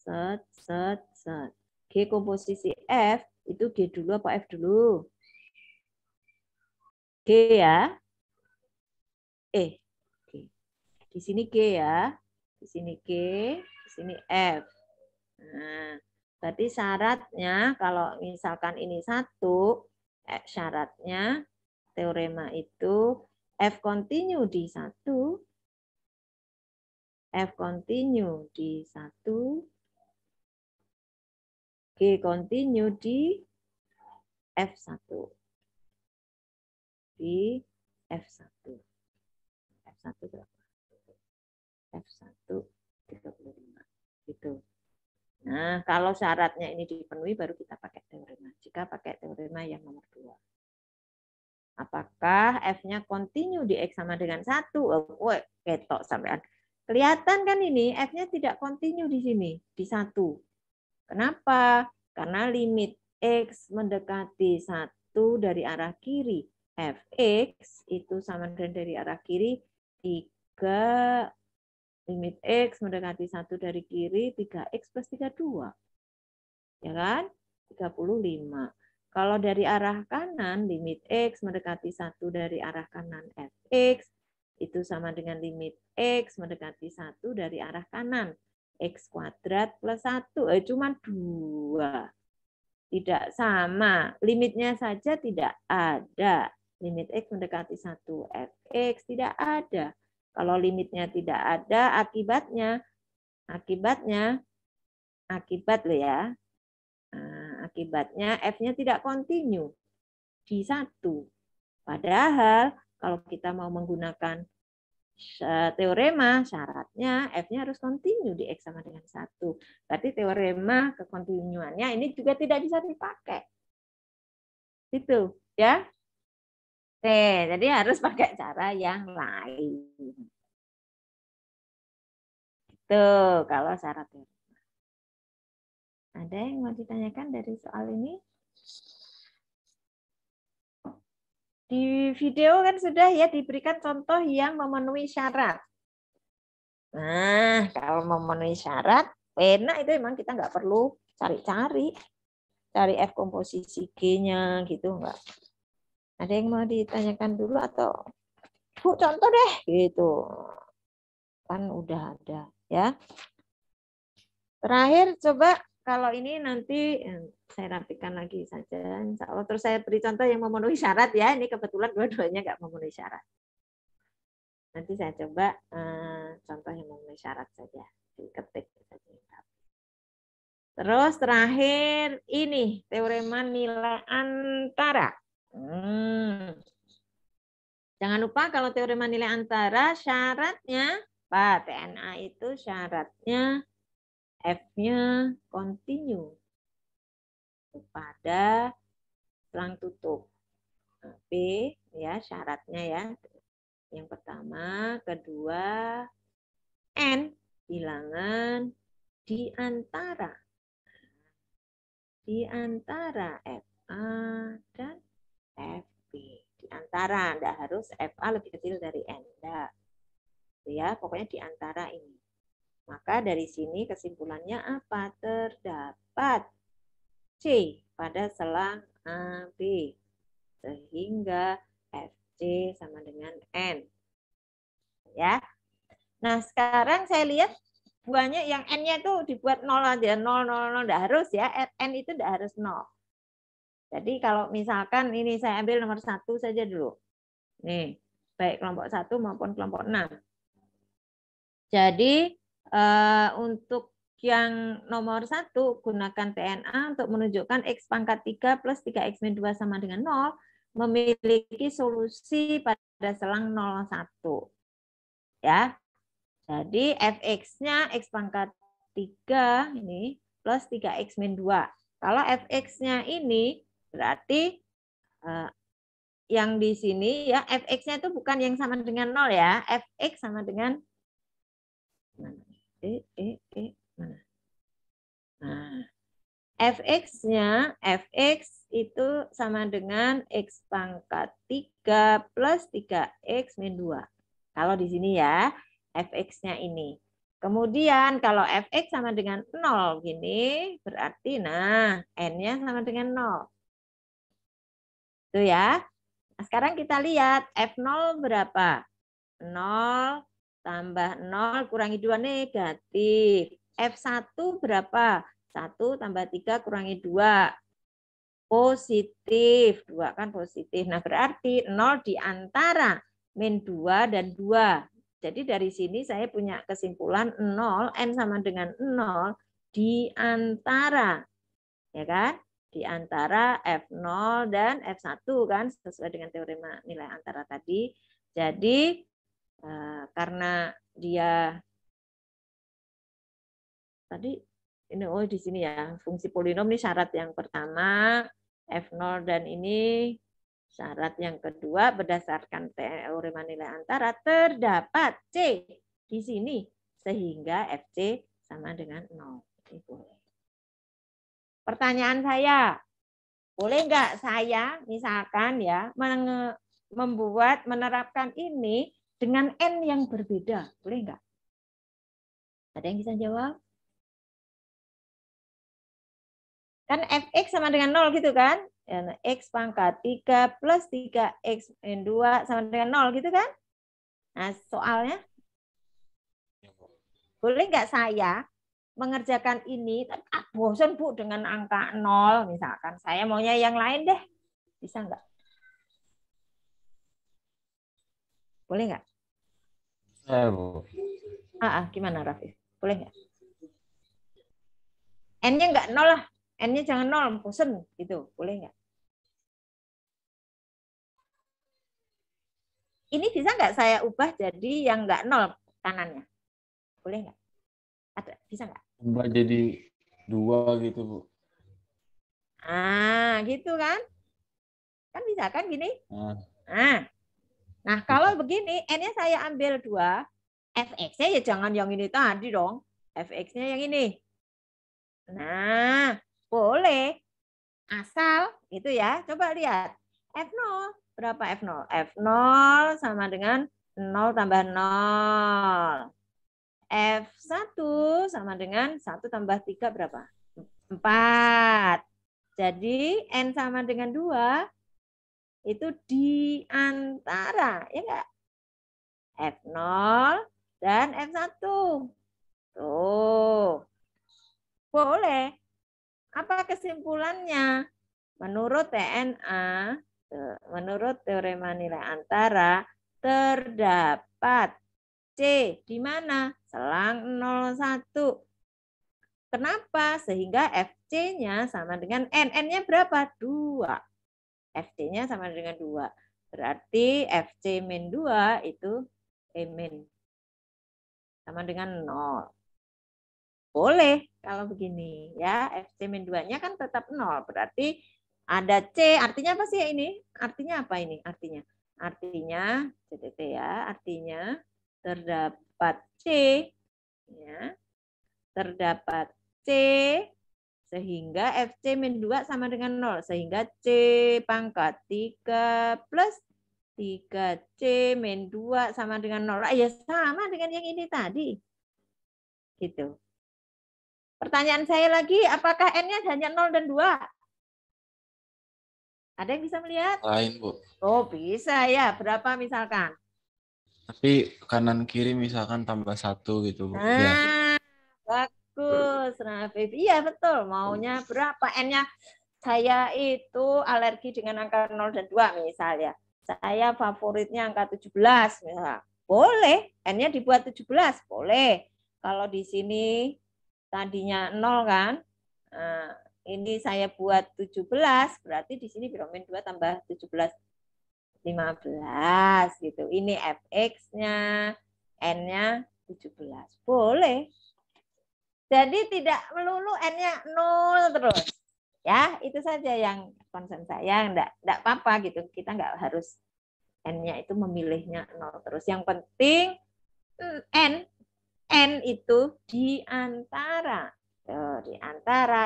Set. G komposisi F, itu G dulu apa F dulu? G ya. G. Di sini G ya. Di sini G, di sini F. Nah, berarti syaratnya kalau misalkan ini 1, syaratnya teorema itu F continue di 1, F continue di 1, G continue di F1. Di F1. F1 berapa? F1 35. Gitu. Nah, kalau syaratnya ini dipenuhi baru kita pakai teorema. Jika pakai teorema yang nomor 2. Apakah F-nya continue di X sama dengan 1? Oh, ketok sampean. Kelihatan kan ini F-nya tidak continue di sini, di 1. Kenapa? Karena limit X mendekati 1 dari arah kiri. Fx itu sama dengan dari arah kiri 3 Limit X mendekati 1 dari kiri, 3X plus 32. Ya kan? 35. Kalau dari arah kanan, limit X mendekati 1 dari arah kanan Fx, itu sama dengan limit X mendekati 1 dari arah kanan. X kuadrat plus 1. Cuma 2. Tidak sama. Limitnya saja tidak ada. Limit X mendekati 1 Fx tidak ada. Kalau limitnya tidak ada, akibat loh ya. Nah, akibatnya F-nya tidak kontinu di 1. Padahal kalau kita mau menggunakan teorema, syaratnya F-nya harus kontinu di X sama dengan 1. Berarti teorema kekontinuannya ini juga tidak bisa dipakai. Itu ya. Oke, jadi harus pakai cara yang lain. Itu kalau syarat teorema. Ada yang mau ditanyakan dari soal ini? Di video kan sudah ya diberikan contoh yang memenuhi syarat. Nah, kalau memenuhi syarat, enak itu memang kita nggak perlu cari-cari. Cari F komposisi G-nya gitu enggak. Ada yang mau ditanyakan dulu atau Bu contoh deh gitu. Kan udah ada ya. Terakhir coba kalau ini nanti saya rapikan lagi saja. Insya Allah. Terus saya beri contoh yang memenuhi syarat ya. Ini kebetulan dua-duanya nggak memenuhi syarat. Nanti saya coba contoh yang memenuhi syarat saja. Diketik saja. Terus terakhir ini teorema nilai antara. Jangan lupa kalau teorema nilai antara syaratnya Pak TNA itu syaratnya F-nya kontinu pada selang tutup. B ya syaratnya ya. Yang pertama, kedua, N bilangan di antara FA dan FB. Di antara, Anda harus FA lebih kecil dari N. Enggak. Ya, pokoknya di antara ini. Maka dari sini kesimpulannya apa? Terdapat C pada selang AB. Sehingga FC sama dengan N. Ya. Nah, sekarang saya lihat buahnya yang N-nya itu dibuat 0 aja. 0, 0, 0. Tidak harus ya. N itu tidak harus 0. Jadi kalau misalkan ini saya ambil nomor 1 saja dulu. Nih, baik kelompok 1 maupun kelompok 6. Jadi untuk yang nomor 1 gunakan TNA untuk menunjukkan X pangkat 3 plus 3X min 2 sama dengan 0 memiliki solusi pada selang 0, 1. Ya. Jadi Fx-nya X pangkat 3 ini plus 3X min 2. Kalau Fx-nya ini berarti yang di sini ya Fx-nya itu bukan yang sama dengan 0 ya. Fx sama dengan mana? Mana? Nah, Fx-nya, Fx itu sama dengan X pangkat 3 plus 3X min 2. Kalau di sini ya, Fx-nya ini. Kemudian kalau Fx sama dengan 0 gini, berarti nah, N-nya sama dengan 0. Itu ya. Nah, sekarang kita lihat F0 berapa? 0 tambah 0 kurangi 2 negatif. F1 berapa? 1 tambah 3 kurangi 2. Positif. 2 kan positif. Nah berarti 0 di antara min 2 dan 2. Jadi dari sini saya punya kesimpulan 0, N sama dengan 0 di antara. Ya kan? Di antara F0 dan F1 kan sesuai dengan teorema nilai antara tadi. Jadi karena dia tadi ini di sini ya fungsi polinom ini syarat yang pertama F0 dan ini syarat yang kedua berdasarkan teorema nilai antara terdapat C di sini sehingga FC sama dengan 0. Ini boleh. Pertanyaan saya, boleh nggak saya misalkan ya menerapkan ini dengan N yang berbeda, boleh nggak? Ada yang bisa jawab? Kan fx sama dengan 0 gitu kan? X pangkat 3 plus 3x min 2 sama dengan 0 gitu kan? Nah, soalnya boleh nggak saya mengerjakan ini? Bosan Bu dengan angka 0 misalkan. Saya maunya yang lain deh. Bisa nggak? Boleh nggak? Bu. Gimana Rafif? Boleh nggak? N-nya nggak 0 lah. N-nya jangan 0, bosan gitu. Boleh nggak? Ini bisa nggak saya ubah jadi yang nggak 0 kanannya? Boleh nggak? Ada, bisa nggak? Ubah jadi 2 gitu, Bu. Gitu kan? Kan bisa kan gini? Nah, Nah kalau begini, N-nya saya ambil 2, fx-nya ya jangan yang ini tadi dong. Fx-nya yang ini. Nah, boleh. Asal gitu ya. Coba lihat. F0. Berapa F0? F0 sama dengan 0 tambah 0. F1 sama dengan 1 tambah 3 berapa? 4. Jadi N sama dengan 2 itu di antara ya enggak? F0 dan F1. Tuh. Boleh. Apa kesimpulannya? Menurut TNA, menurut teorema nilai antara, terdapat C di mana? Selang 01. Kenapa? Sehingga FC-nya sama dengan N. N-nya berapa? 2. FC-nya sama dengan 2. Berarti FC min 2 itu E min. Sama dengan 0. Boleh kalau begini ya. FC min 2-nya kan tetap 0. Berarti ada C. Artinya apa sih ini? Artinya apa ini? Artinya CTT ya. Artinya terdapat C ya. Terdapat C sehingga FC min 2 sama dengan 0. Sehingga C pangkat 3 plus 3C min 2 sama dengan 0. Ya sama dengan yang ini tadi. Gitu. Pertanyaan saya lagi, apakah N-nya hanya 0 dan 2? Ada yang bisa melihat? lain, Bu. Oh, bisa ya. Berapa misalkan? Tapi kanan kiri misalkan tambah 1 gitu, Bu. Ya. Bagus, Rafif. Iya, betul. Maunya berapa? N-nya saya itu alergi dengan angka 0 dan 2 misalnya. Saya favoritnya angka 17 misalnya. Boleh. N-nya dibuat 17. Boleh. Kalau di sini tadinya 0 kan. Nah, ini saya buat 17. Berarti di sini min 2 tambah 17. 15 gitu. Ini fx-nya, n-nya 17. Boleh. Jadi tidak melulu n-nya 0 terus. Ya, itu saja yang concern saya. Enggak apa-apa gitu. Kita enggak harus n-nya itu memilihnya 0 terus. Yang penting n itu di antara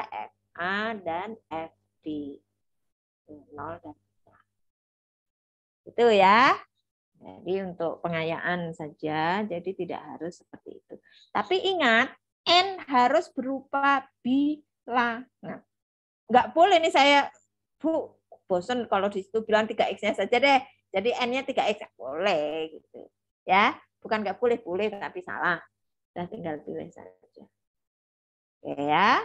FA dan FB. 0 dan 1. Itu ya. Jadi untuk pengayaan saja, jadi tidak harus seperti itu. Tapi ingat, N harus berupa bilangan. Nggak boleh nih saya, Bu, bosan kalau di situ bilang 3X-nya saja deh. Jadi N-nya 3X. Boleh gitu. Ya, bukan nggak boleh, boleh tapi salah. Sudah tinggal pilih saja. Oke ya.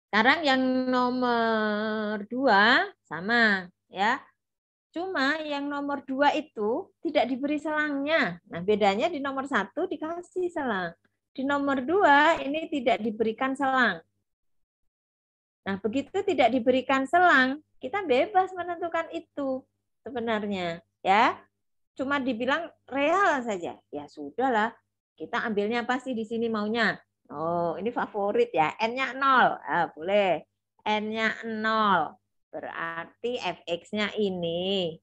Sekarang yang nomor 2 sama ya. Cuma yang nomor 2 itu tidak diberi selangnya. Nah, bedanya di nomor 1 dikasih selang. Di nomor 2 ini tidak diberikan selang. Nah, begitu tidak diberikan selang, kita bebas menentukan itu sebenarnya. Ya, cuma dibilang real saja. Ya sudahlah, kita ambilnya apa sih di sini maunya? Oh, ini favorit ya. N-nya 0. Boleh. N-nya 0. Berarti fx-nya ini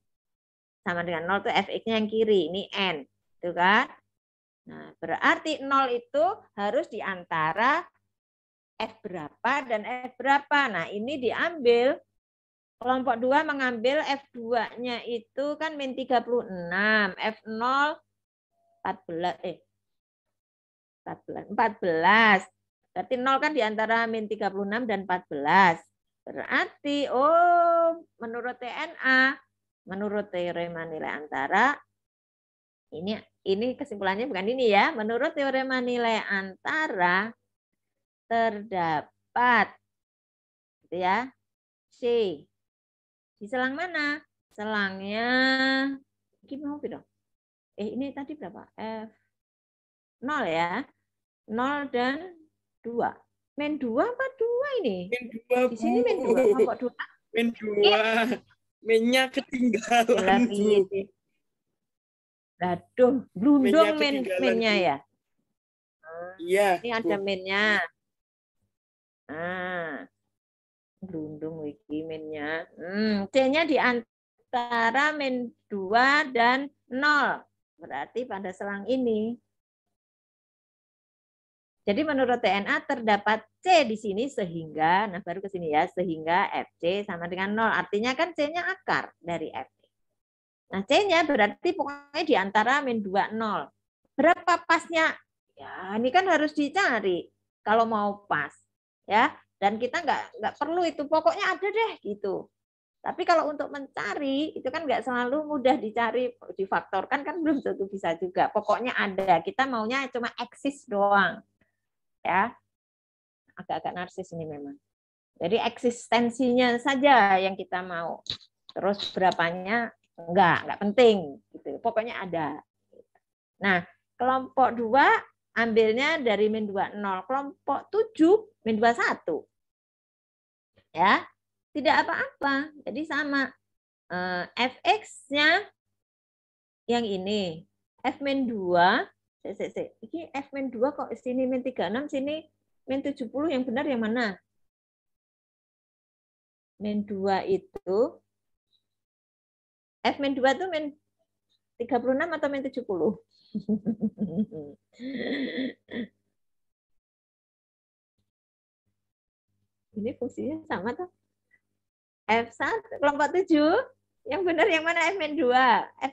sama dengan 0 itu fx-nya yang kiri, ini n, itu kan? Nah, berarti 0 itu harus di antara f berapa dan f berapa. Nah, ini diambil kelompok 2 mengambil F2-nya itu kan min 36, F0 14 14. Berarti 0 kan di antara min 36 dan 14. Berarti, menurut TNA, menurut teorema nilai antara, ini kesimpulannya bukan ini ya. Menurut teorema nilai antara, terdapat gitu ya, C. Di selang mana? Selangnya, gimana dong? Ini tadi berapa? F 0 ya. 0 dan 2. Min 2 apa 2 ini? Min 2, Di sini min 2. Kelompok 2. Min 2. Minnya ketinggalan, Bu. Aduh, blundung minnya ya. Iya. Ini ada minnya. Blundung wiki minnya. C-nya di antara min 2 dan 0. Berarti pada selang ini. Jadi menurut TNA terdapat C di sini sehingga, nah baru ke sini ya, sehingga FC sama dengan 0. Artinya kan C-nya akar dari FC. Nah C-nya berarti pokoknya di antara min 2, 0. Berapa pasnya? Ya ini kan harus dicari kalau mau pas. Ya, dan kita nggak perlu itu, pokoknya ada deh gitu. Tapi kalau untuk mencari itu kan nggak selalu mudah dicari, difaktorkan kan belum tentu bisa juga. Pokoknya ada, kita maunya cuma eksis doang. Ya, agak-agak narsis ini memang. Jadi eksistensinya saja yang kita mau. Terus berapanya enggak penting gitu. Pokoknya ada. Nah, kelompok 2 ambilnya dari min 2, 0. Kelompok 7 min 2, 1. Ya, tidak apa-apa. Jadi sama. Fx-nya yang ini. F min 2. Ini F min 2 kok sini min 36, sini min 70, yang benar yang mana? Min 2 itu, F min 2 itu min 36 atau min 70? Ini fungsinya sama tuh. F1, kelompok 7, yang benar yang mana F min 2?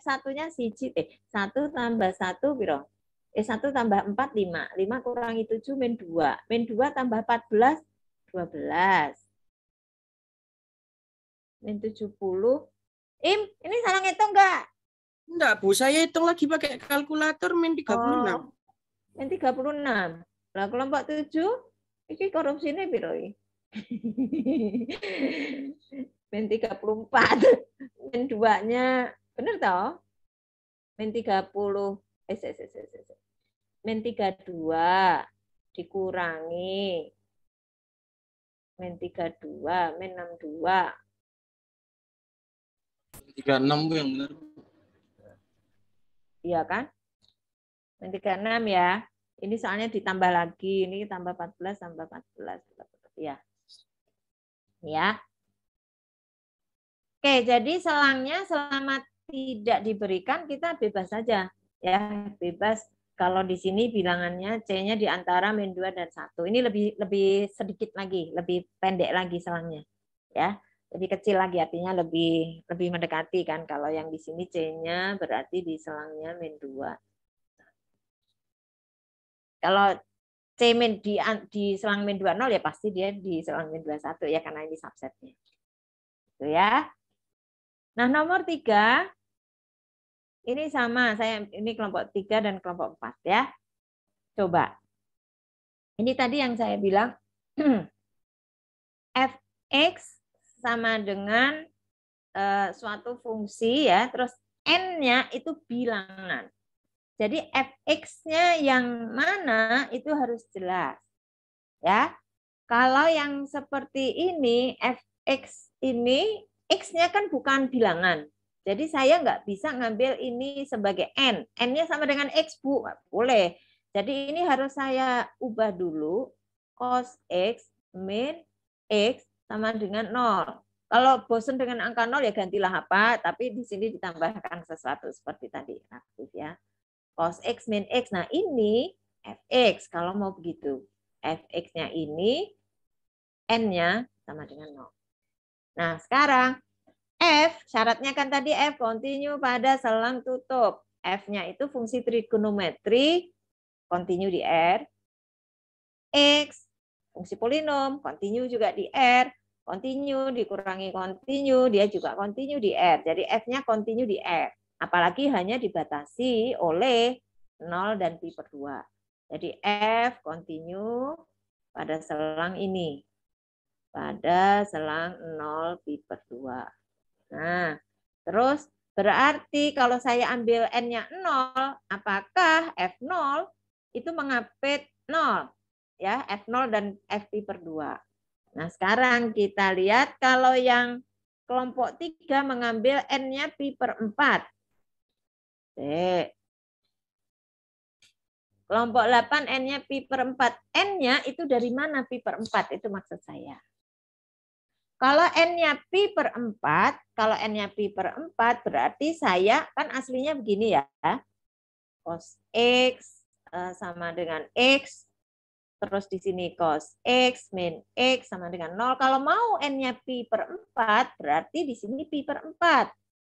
F1-nya siji, 1 tambah 1, biro? 1 tambah 4, 5. 5 kurangi 7, min 2. Min 2 tambah 14, 12. Min 70. Ini salah ngitung enggak? Enggak, Bu. Saya hitung lagi pakai kalkulator min 36. Min 36. Lah kelompok 7, ini korupsinya biro? Min 34. Min 2-nya, benar toh? Min 30. Min 32 dikurangi min 32, min 62. 36 Bu yang benar. Iya kan? Min 36 ya. Ini soalnya ditambah lagi, ini tambah 14 tambah 14. Ya. Ya. Oke, jadi selangnya selama tidak diberikan kita bebas saja ya, bebas. Kalau di sini bilangannya C-nya di antara min 2 dan 1. Ini lebih sedikit lagi, lebih pendek lagi selangnya. Ya. Lebih kecil lagi, artinya lebih mendekati kan. Kalau yang di sini C-nya berarti di selangnya min 2. Kalau C min di selang min 20 ya pasti dia di selang min 21 ya, karena ini subsetnya. Itu ya. Nah, nomor 3 ini sama, ini kelompok 3 dan kelompok 4 ya. Coba. Ini tadi yang saya bilang fx sama dengan suatu fungsi ya, terus n-nya itu bilangan. Jadi fx-nya yang mana itu harus jelas. Ya. Kalau yang seperti ini, fx ini x-nya kan bukan bilangan. Jadi saya nggak bisa ngambil ini sebagai n. N-nya sama dengan x, Bu. Boleh. Jadi ini harus saya ubah dulu. Cos x min x sama dengan 0. Kalau bosan dengan angka 0 ya gantilah apa. Tapi di sini ditambahkan sesuatu seperti tadi. Aktif ya. Cos x min x. Nah ini fx kalau mau begitu. Fx-nya ini, n-nya sama dengan 0. Nah sekarang F, syaratnya kan tadi F continue pada selang tutup. F-nya itu fungsi trigonometri, continue di R. X, fungsi polinom, continue juga di R, continue dikurangi continue, dia juga continue di R. Jadi F-nya continue di R. Apalagi hanya dibatasi oleh 0 dan pi per 2. Jadi F continue pada selang ini. Pada selang 0 pi per 2. Nah, terus berarti kalau saya ambil N-nya 0, apakah F0 itu mengapit 0? Ya, F0 dan F pi per 2. Nah, sekarang kita lihat kalau yang kelompok 3 mengambil N-nya pi per 4. Kelompok 8 N-nya pi per 4. N-nya itu dari mana pi per 4? Itu maksud saya. Kalau N-nya pi per 4, kalau N-nya pi per 4 berarti saya kan aslinya begini ya. Cos X sama dengan X. Terus di sini cos X min X sama dengan 0. Kalau mau N-nya pi per 4 berarti di sini pi per 4.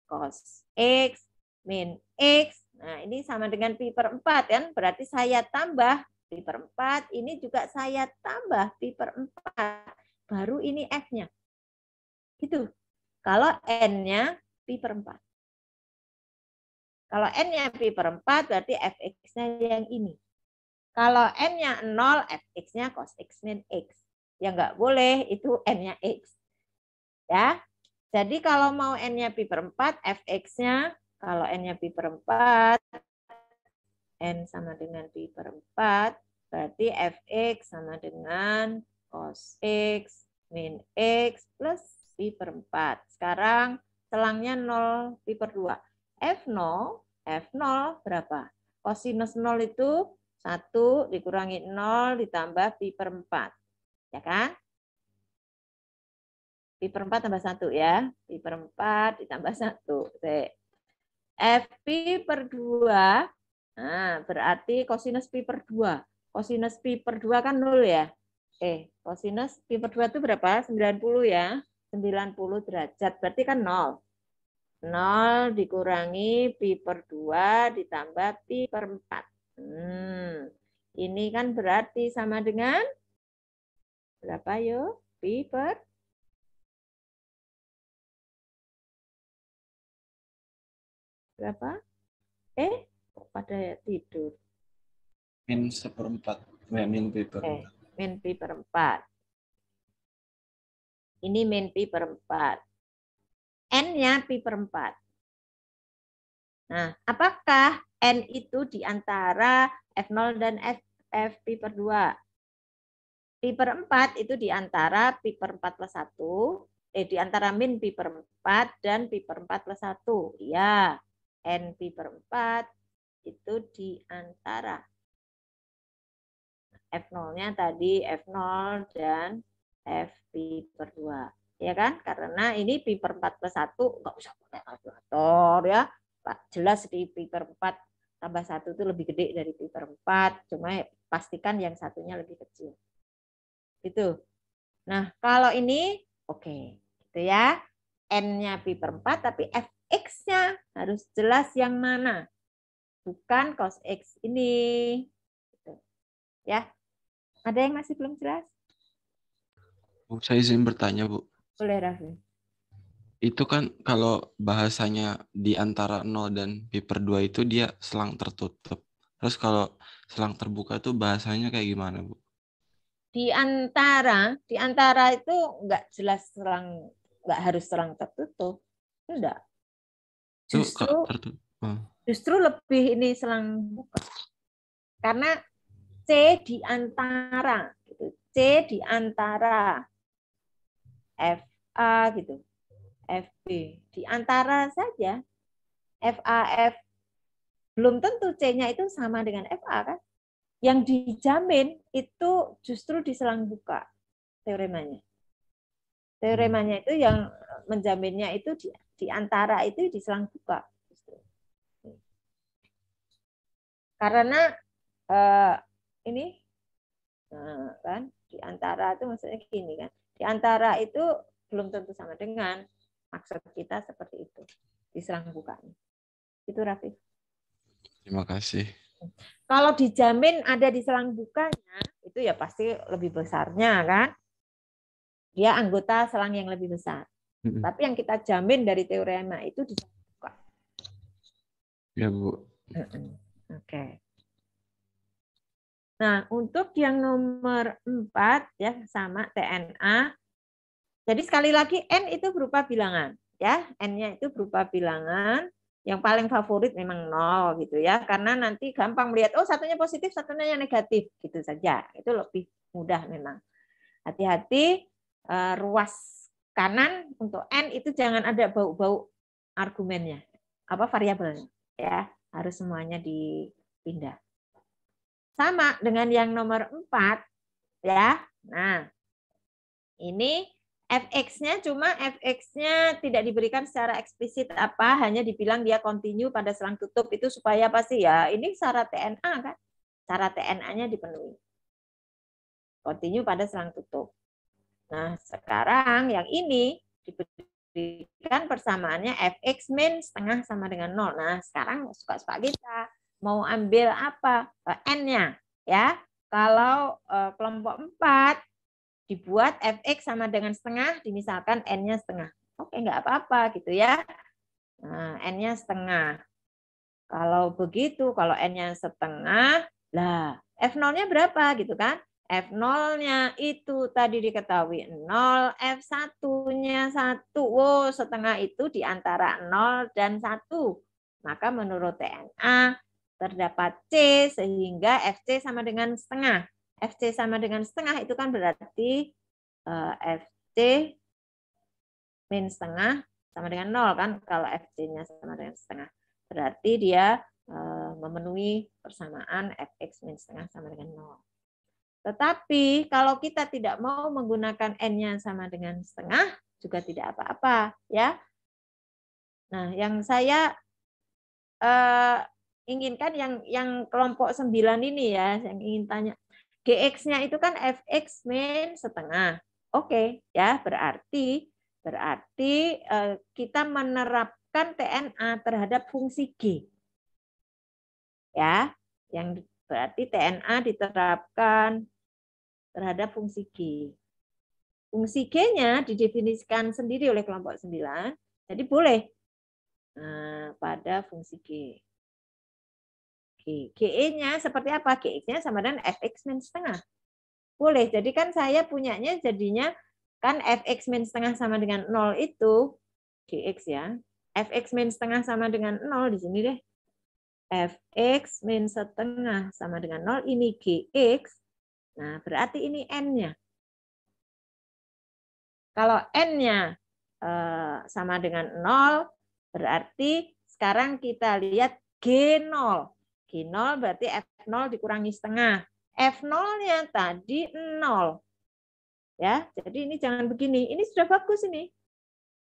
Cos X min X. Nah ini sama dengan pi per 4 kan. Berarti saya tambah pi per 4. Ini juga saya tambah pi per 4. Baru ini F-nya. Gitu. Kalau N-nya pi per 4. Kalau N-nya pi per 4 berarti Fx-nya yang ini. Kalau N-nya 0, Fx-nya cos X min X. Ya nggak boleh, itu N-nya X. Ya. Jadi kalau mau N-nya pi per 4, Fx-nya, kalau N-nya pi per 4, N sama dengan pi per 4, berarti Fx sama dengan cos X min X plus pi per 4. Sekarang selangnya 0 pi per 2. F0 berapa? Kosinus 0 itu 1 dikurangi 0 ditambah pi per 4. Ya kan? Pi per 4 tambah 1 ya. Pi per 4 ditambah 1. F pi per 2. Nah, berarti kosinus pi per 2. Kosinus pi per 2 kan 0 ya. Kosinus pi per 2 itu berapa? 90 ya. 90 derajat. Berarti kan 0. 0 dikurangi pi per 2 ditambah pi per 4. Ini kan berarti sama dengan berapa yo? Pi per berapa? Kok pada tidur? Min 1/4. Min pi per 4. Min pi per 4. Ini min pi per 4. N-nya pi per 4. Nah, apakah N itu di antara F0 dan F pi per 2? Pi per 4 itu di antara pi per 4 plus 1, di antara min pi per 4 dan pi per 4 plus 1. Ya, N pi per 4 itu di antara F0-nya tadi F0 dan F pi per 2. Ya kan? Karena ini pi per 4 plus 1 nggak usah pakai kalkulator ya. Jelas di pi per 4 tambah 1 itu lebih gede dari pi per 4. Cuma pastikan yang satunya lebih kecil. Gitu. Nah, kalau ini oke. Gitu ya. N-nya pi per 4 tapi Fx-nya harus jelas yang mana. Bukan cos X ini. Gitu. Ya. Ada yang masih belum jelas? Bu, saya izin bertanya, Bu. Boleh, Raffi. Itu kan kalau bahasanya di antara 0 dan pi per 2 itu dia selang tertutup. Terus kalau selang terbuka itu bahasanya kayak gimana, Bu? Di antara itu nggak jelas selang, nggak harus selang tertutup. Enggak. Itu tertutup. Justru lebih ini selang buka. Karena C di antara gitu. C di antara FA gitu. FB di antara saja. FA F belum tentu C-nya itu sama dengan FA kan? Yang dijamin itu justru di selang buka teoremanya. Teoremanya itu yang menjaminnya itu di antara itu di selang buka. Karena ini kan di antara itu maksudnya gini kan. Di antara itu belum tentu sama dengan maksud kita seperti itu di selang bukanya. Itu Raffi. Terima kasih. Kalau dijamin ada di selang bukanya, itu ya pasti lebih besarnya kan. Dia anggota selang yang lebih besar. Tapi yang kita jamin dari teorema itu di selang buka. Ya, Bu. Oke. Nah, untuk yang nomor 4 ya sama TNA. Jadi sekali lagi N itu berupa bilangan ya. N-nya itu berupa bilangan. Yang paling favorit memang 0 gitu ya. Karena nanti gampang melihat oh satunya positif, satunya yang negatif gitu saja. Itu lebih mudah memang. Hati-hati ruas kanan untuk N itu jangan ada bau-bau argumennya. Apa variabelnya ya. Harus semuanya dipindah. Sama dengan yang nomor 4 ya. Nah, ini fx-nya cuma fx-nya tidak diberikan secara eksplisit apa, hanya dibilang dia continue pada selang tutup itu supaya pasti ya. Ini syarat TNA kan? Syarat TNA-nya dipenuhi. Continue pada selang tutup. Nah, sekarang yang ini diberikan persamaannya fx min setengah sama dengan 0. Nah, sekarang suka-suka kita mau ambil apa? N-nya ya. Kalau kelompok 4 dibuat fx sama dengan setengah, dimisalkan n-nya setengah. Oke, nggak apa-apa gitu ya. Nah, n-nya setengah. Kalau begitu, kalau n-nya setengah, lah f0-nya berapa gitu kan? F0-nya itu tadi diketahui 0, F1-nya 1. Wow, setengah itu di antara 0 dan 1. Maka menurut TNA terdapat C sehingga FC sama dengan setengah. FC sama dengan setengah itu kan berarti FC min setengah sama dengan 0 kan. Kalau FC-nya sama dengan setengah. Berarti dia memenuhi persamaan fx min setengah sama dengan 0. Tetapi kalau kita tidak mau menggunakan n-nya sama dengan setengah, juga tidak apa-apa ya. Nah, yang saya inginkan yang kelompok 9 ini ya, yang ingin tanya. Gx-nya itu kan fx min setengah. Oke, ya, berarti kita menerapkan TNA terhadap fungsi G. Ya, yang berarti TNA diterapkan terhadap fungsi G. Fungsi G-nya didefinisikan sendiri oleh kelompok 9, jadi boleh pada fungsi G. GE-nya seperti apa? GX-nya sama dengan fx min setengah. Boleh, jadi kan saya punyanya jadinya kan fx min setengah sama dengan 0 itu GX ya. Fx min setengah sama dengan 0 di sini deh. Fx min setengah sama dengan 0 ini GX. Nah, berarti ini N-nya. Kalau N-nya sama dengan 0, berarti sekarang kita lihat G0. G0 berarti F0 dikurangi setengah. F0-nya tadi 0. Ya, jadi ini jangan begini. Ini sudah bagus ini.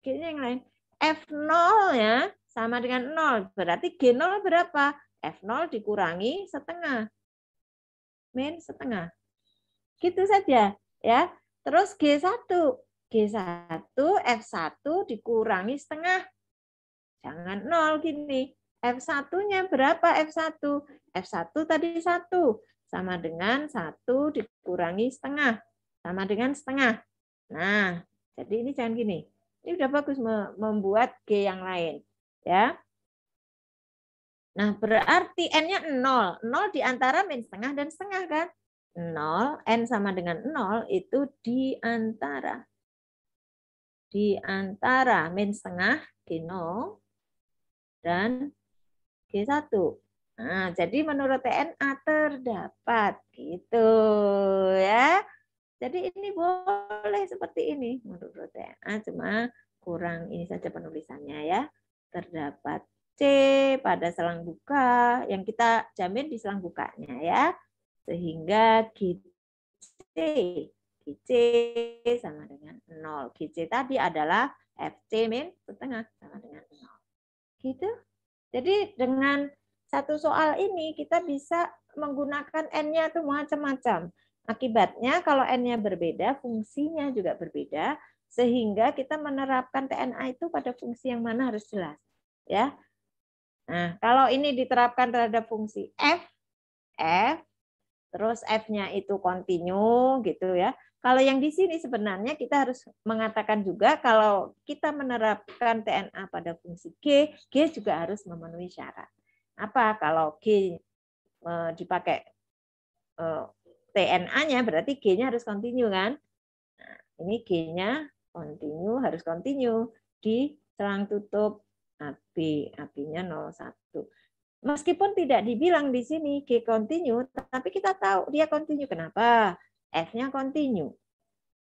G-nya yang lain. F0-nya sama dengan 0. Berarti G0 berapa? F0 dikurangi setengah. Min setengah. Gitu saja. Ya. Terus G1. G1, F1 dikurangi setengah. Jangan 0 gini. F1-nya berapa F1? F1 tadi 1. Sama dengan 1 dikurangi setengah. Sama dengan setengah. Nah, jadi ini jangan gini. Ini udah bagus membuat G yang lain. Ya. Nah, berarti N-nya 0. 0 di antara min setengah dan setengah kan? 0, N sama dengan 0 itu di antara min setengah G0 dan G1. Nah, jadi menurut TNA terdapat gitu ya. Jadi ini boleh seperti ini menurut TNA, cuma kurang ini saja penulisannya ya. Terdapat C pada selang buka yang kita jamin di selang bukanya ya. Sehingga GC sama dengan 0. GC tadi adalah FC min setengah sama dengan 0. Gitu. Jadi dengan satu soal ini kita bisa menggunakan N-nya itu macam-macam. Akibatnya kalau N-nya berbeda, fungsinya juga berbeda, sehingga kita menerapkan TNA itu pada fungsi yang mana harus jelas. Ya. Nah, kalau ini diterapkan terhadap fungsi F, F, terus F-nya itu kontinu gitu ya. Kalau yang di sini sebenarnya kita harus mengatakan juga kalau kita menerapkan TNA pada fungsi G juga harus memenuhi syarat. Apa? Kalau G dipakai TNA-nya berarti G-nya harus kontinu kan? Nah, ini G-nya kontinu, harus kontinu di selang tutup AB, AB-nya 01. Meskipun tidak dibilang di sini G kontinu, tapi kita tahu dia kontinu. Kenapa? F-nya kontinu.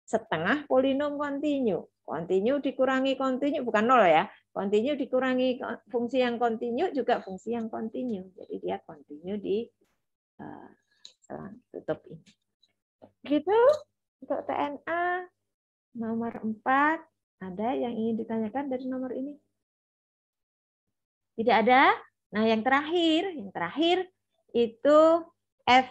Setengah polinom kontinu. Kontinu dikurangi kontinu, bukan 0 ya. Kontinu dikurangi fungsi yang kontinu juga fungsi yang kontinu. Jadi dia kontinu di selang tutup ini. Gitu untuk TNA nomor 4. Ada yang ingin ditanyakan dari nomor ini? Tidak ada? Nah, yang terakhir itu F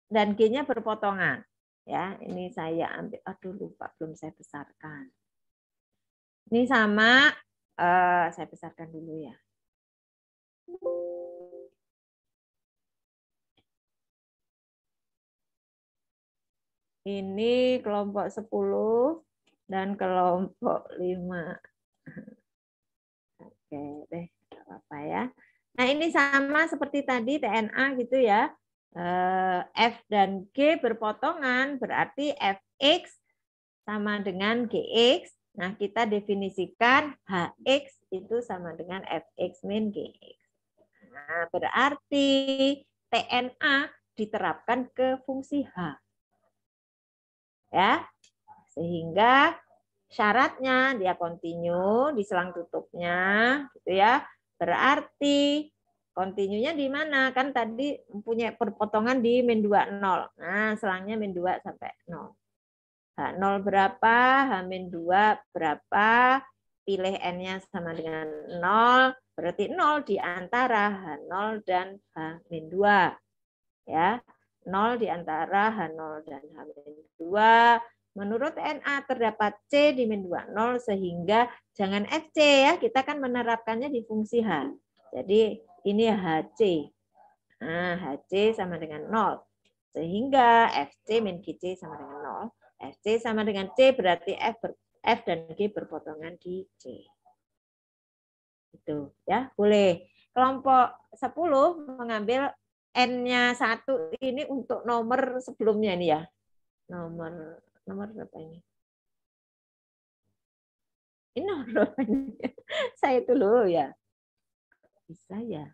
dan G-nya berpotongan. Ya, ini saya ambil. Aduh, lupa belum saya besarkan. Ini sama, saya besarkan dulu ya. Ini kelompok 10 dan kelompok 5. Oke deh, nggak apa-apa ya. Nah, ini sama seperti tadi TNA gitu ya. F dan G berpotongan berarti Fx sama dengan Gx. Nah, kita definisikan Hx itu sama dengan Fx min Gx. Nah, berarti TNA diterapkan ke fungsi H. Ya. Sehingga syaratnya dia kontinu di selang tutupnya gitu ya. Berarti kontinunya di mana? Kan tadi punya perpotongan di min 2, 0. Nah, selangnya min 2 sampai 0. H0 berapa? H-2 berapa? Pilih N-nya sama dengan 0. Berarti 0 di antara H0 dan H-2. Ya. 0 di antara H0 dan H-2. Menurut NA terdapat C di min 2, 0 sehingga jangan FC ya, kita kan menerapkannya di fungsi H. Jadi ini HC. Nah, HC sama dengan 0. Sehingga FC min GC sama dengan 0. FC sama dengan C berarti F dan G berpotongan di C. Itu ya, boleh. Kelompok 10 mengambil N-nya 1 ini untuk nomor sebelumnya nih ya. Nomor berapa ini? Ini nomor berapa ini? Saya dulu ya. Bisa ya.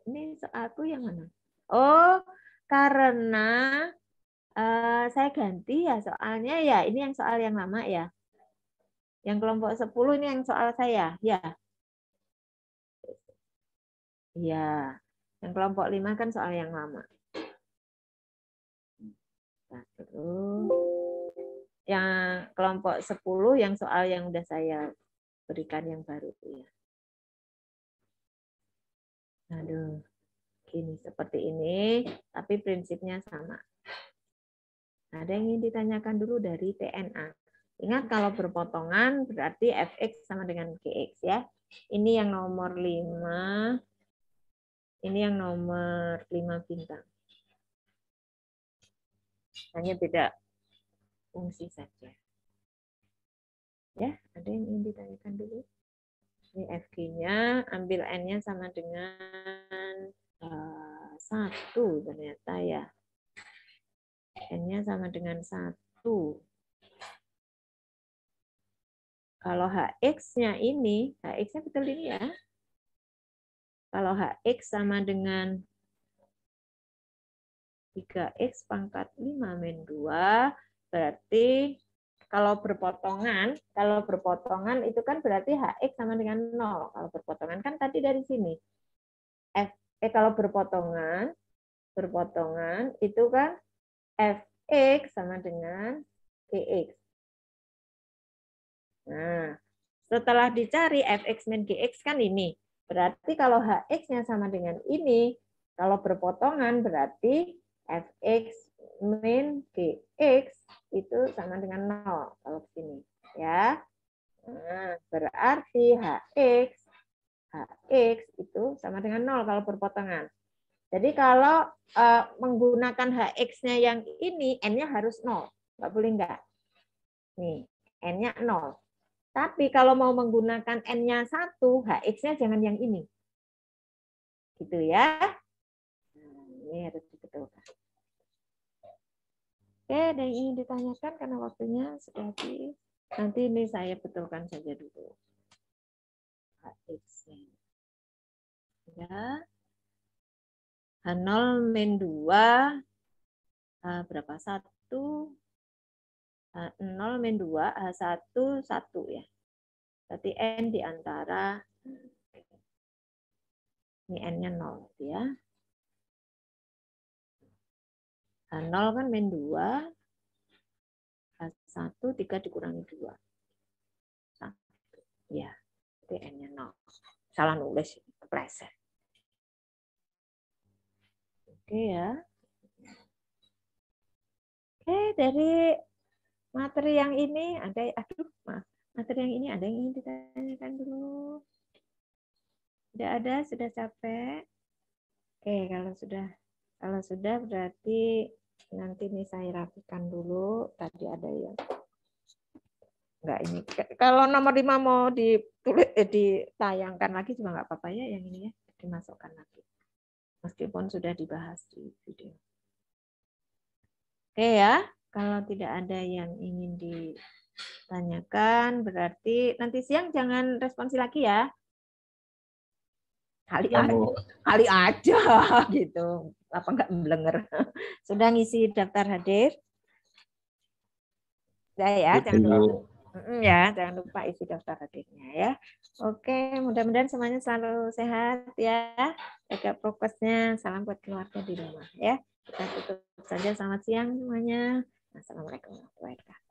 Ini soalku yang mana? Oh, karena saya ganti ya soalnya ya. Ini yang soal yang lama ya. Yang kelompok 10 ini yang soal saya. Ya. Ya. Yang kelompok 5 kan soal yang lama. Nah, terus yang kelompok 10 yang soal yang udah saya berikan yang baru ya. Aduh, gini seperti ini, tapi prinsipnya sama. Ada yang ingin ditanyakan dulu dari TNA. Ingat kalau berpotongan berarti Fx sama dengan Gx ya. Ini yang nomor 5. Ini yang nomor 5 bintang. Hanya beda fungsi saja. Ya, ada yang ingin ditanyakan dulu? Ini Fg-nya, ambil N-nya sama dengan 1 ternyata ya. N-nya sama dengan 1. Kalau Hx-nya ini, Hx-nya betul ini ya. Kalau Hx sama dengan 3x pangkat 5 min 2, berarti kalau berpotongan itu kan berarti Hx sama dengan 0. Kalau berpotongan kan tadi dari sini. Kalau berpotongan itu kan Fx sama dengan Gx. Nah, setelah dicari Fx min Gx kan ini. Berarti kalau Hx-nya sama dengan ini, kalau berpotongan berarti Fx min Gx itu sama dengan 0 kalau sini ya. Nah, berarti Hx itu sama dengan 0 kalau berpotongan. Jadi kalau menggunakan HX-nya yang ini, N-nya harus 0. Nggak boleh enggak. Nih, N-nya 0. Tapi kalau mau menggunakan N-nya 1, HX-nya jangan yang ini. Gitu ya. Nah, ini harus dibetulkan. Oke, ada yang ingin ditanyakan karena waktunya sudah habis. Nanti ini saya betulkan saja dulu. HX-nya. Ya. H0 min 2 berapa? 1 0 min 2 H1 1 ya. Berarti N di antara ini N-nya 0 ya. H0 kan min 2 H1 3 dikurangi 2. 1. Ya. Berarti N-nya 0. Salah nulis, kepleset. Oke ya. Oke, dari materi yang ini ada, materi yang ini ada yang ingin ditanyakan dulu? Tidak ada, sudah capek. Oke, kalau sudah berarti nanti nih saya rapikan dulu. Tadi ada yang enggak ini. Kalau nomor 5 mau ditayangkan lagi juga nggak apa-apa ya, yang ini ya, dimasukkan lagi. Meskipun sudah dibahas di video. Oke ya, kalau tidak ada yang ingin ditanyakan, berarti nanti siang jangan responsi lagi ya. Kali aja gitu. Apa enggak blenger. Sudah ngisi daftar hadir? Ya, jangan lupa isi daftar hadirnya ya. Oke, mudah-mudahan semuanya selalu sehat ya. Jaga prokesnya. Salam buat keluarga di rumah ya. Kita tutup saja. Selamat siang semuanya. Assalamualaikum warahmatullahi wabarakatuh.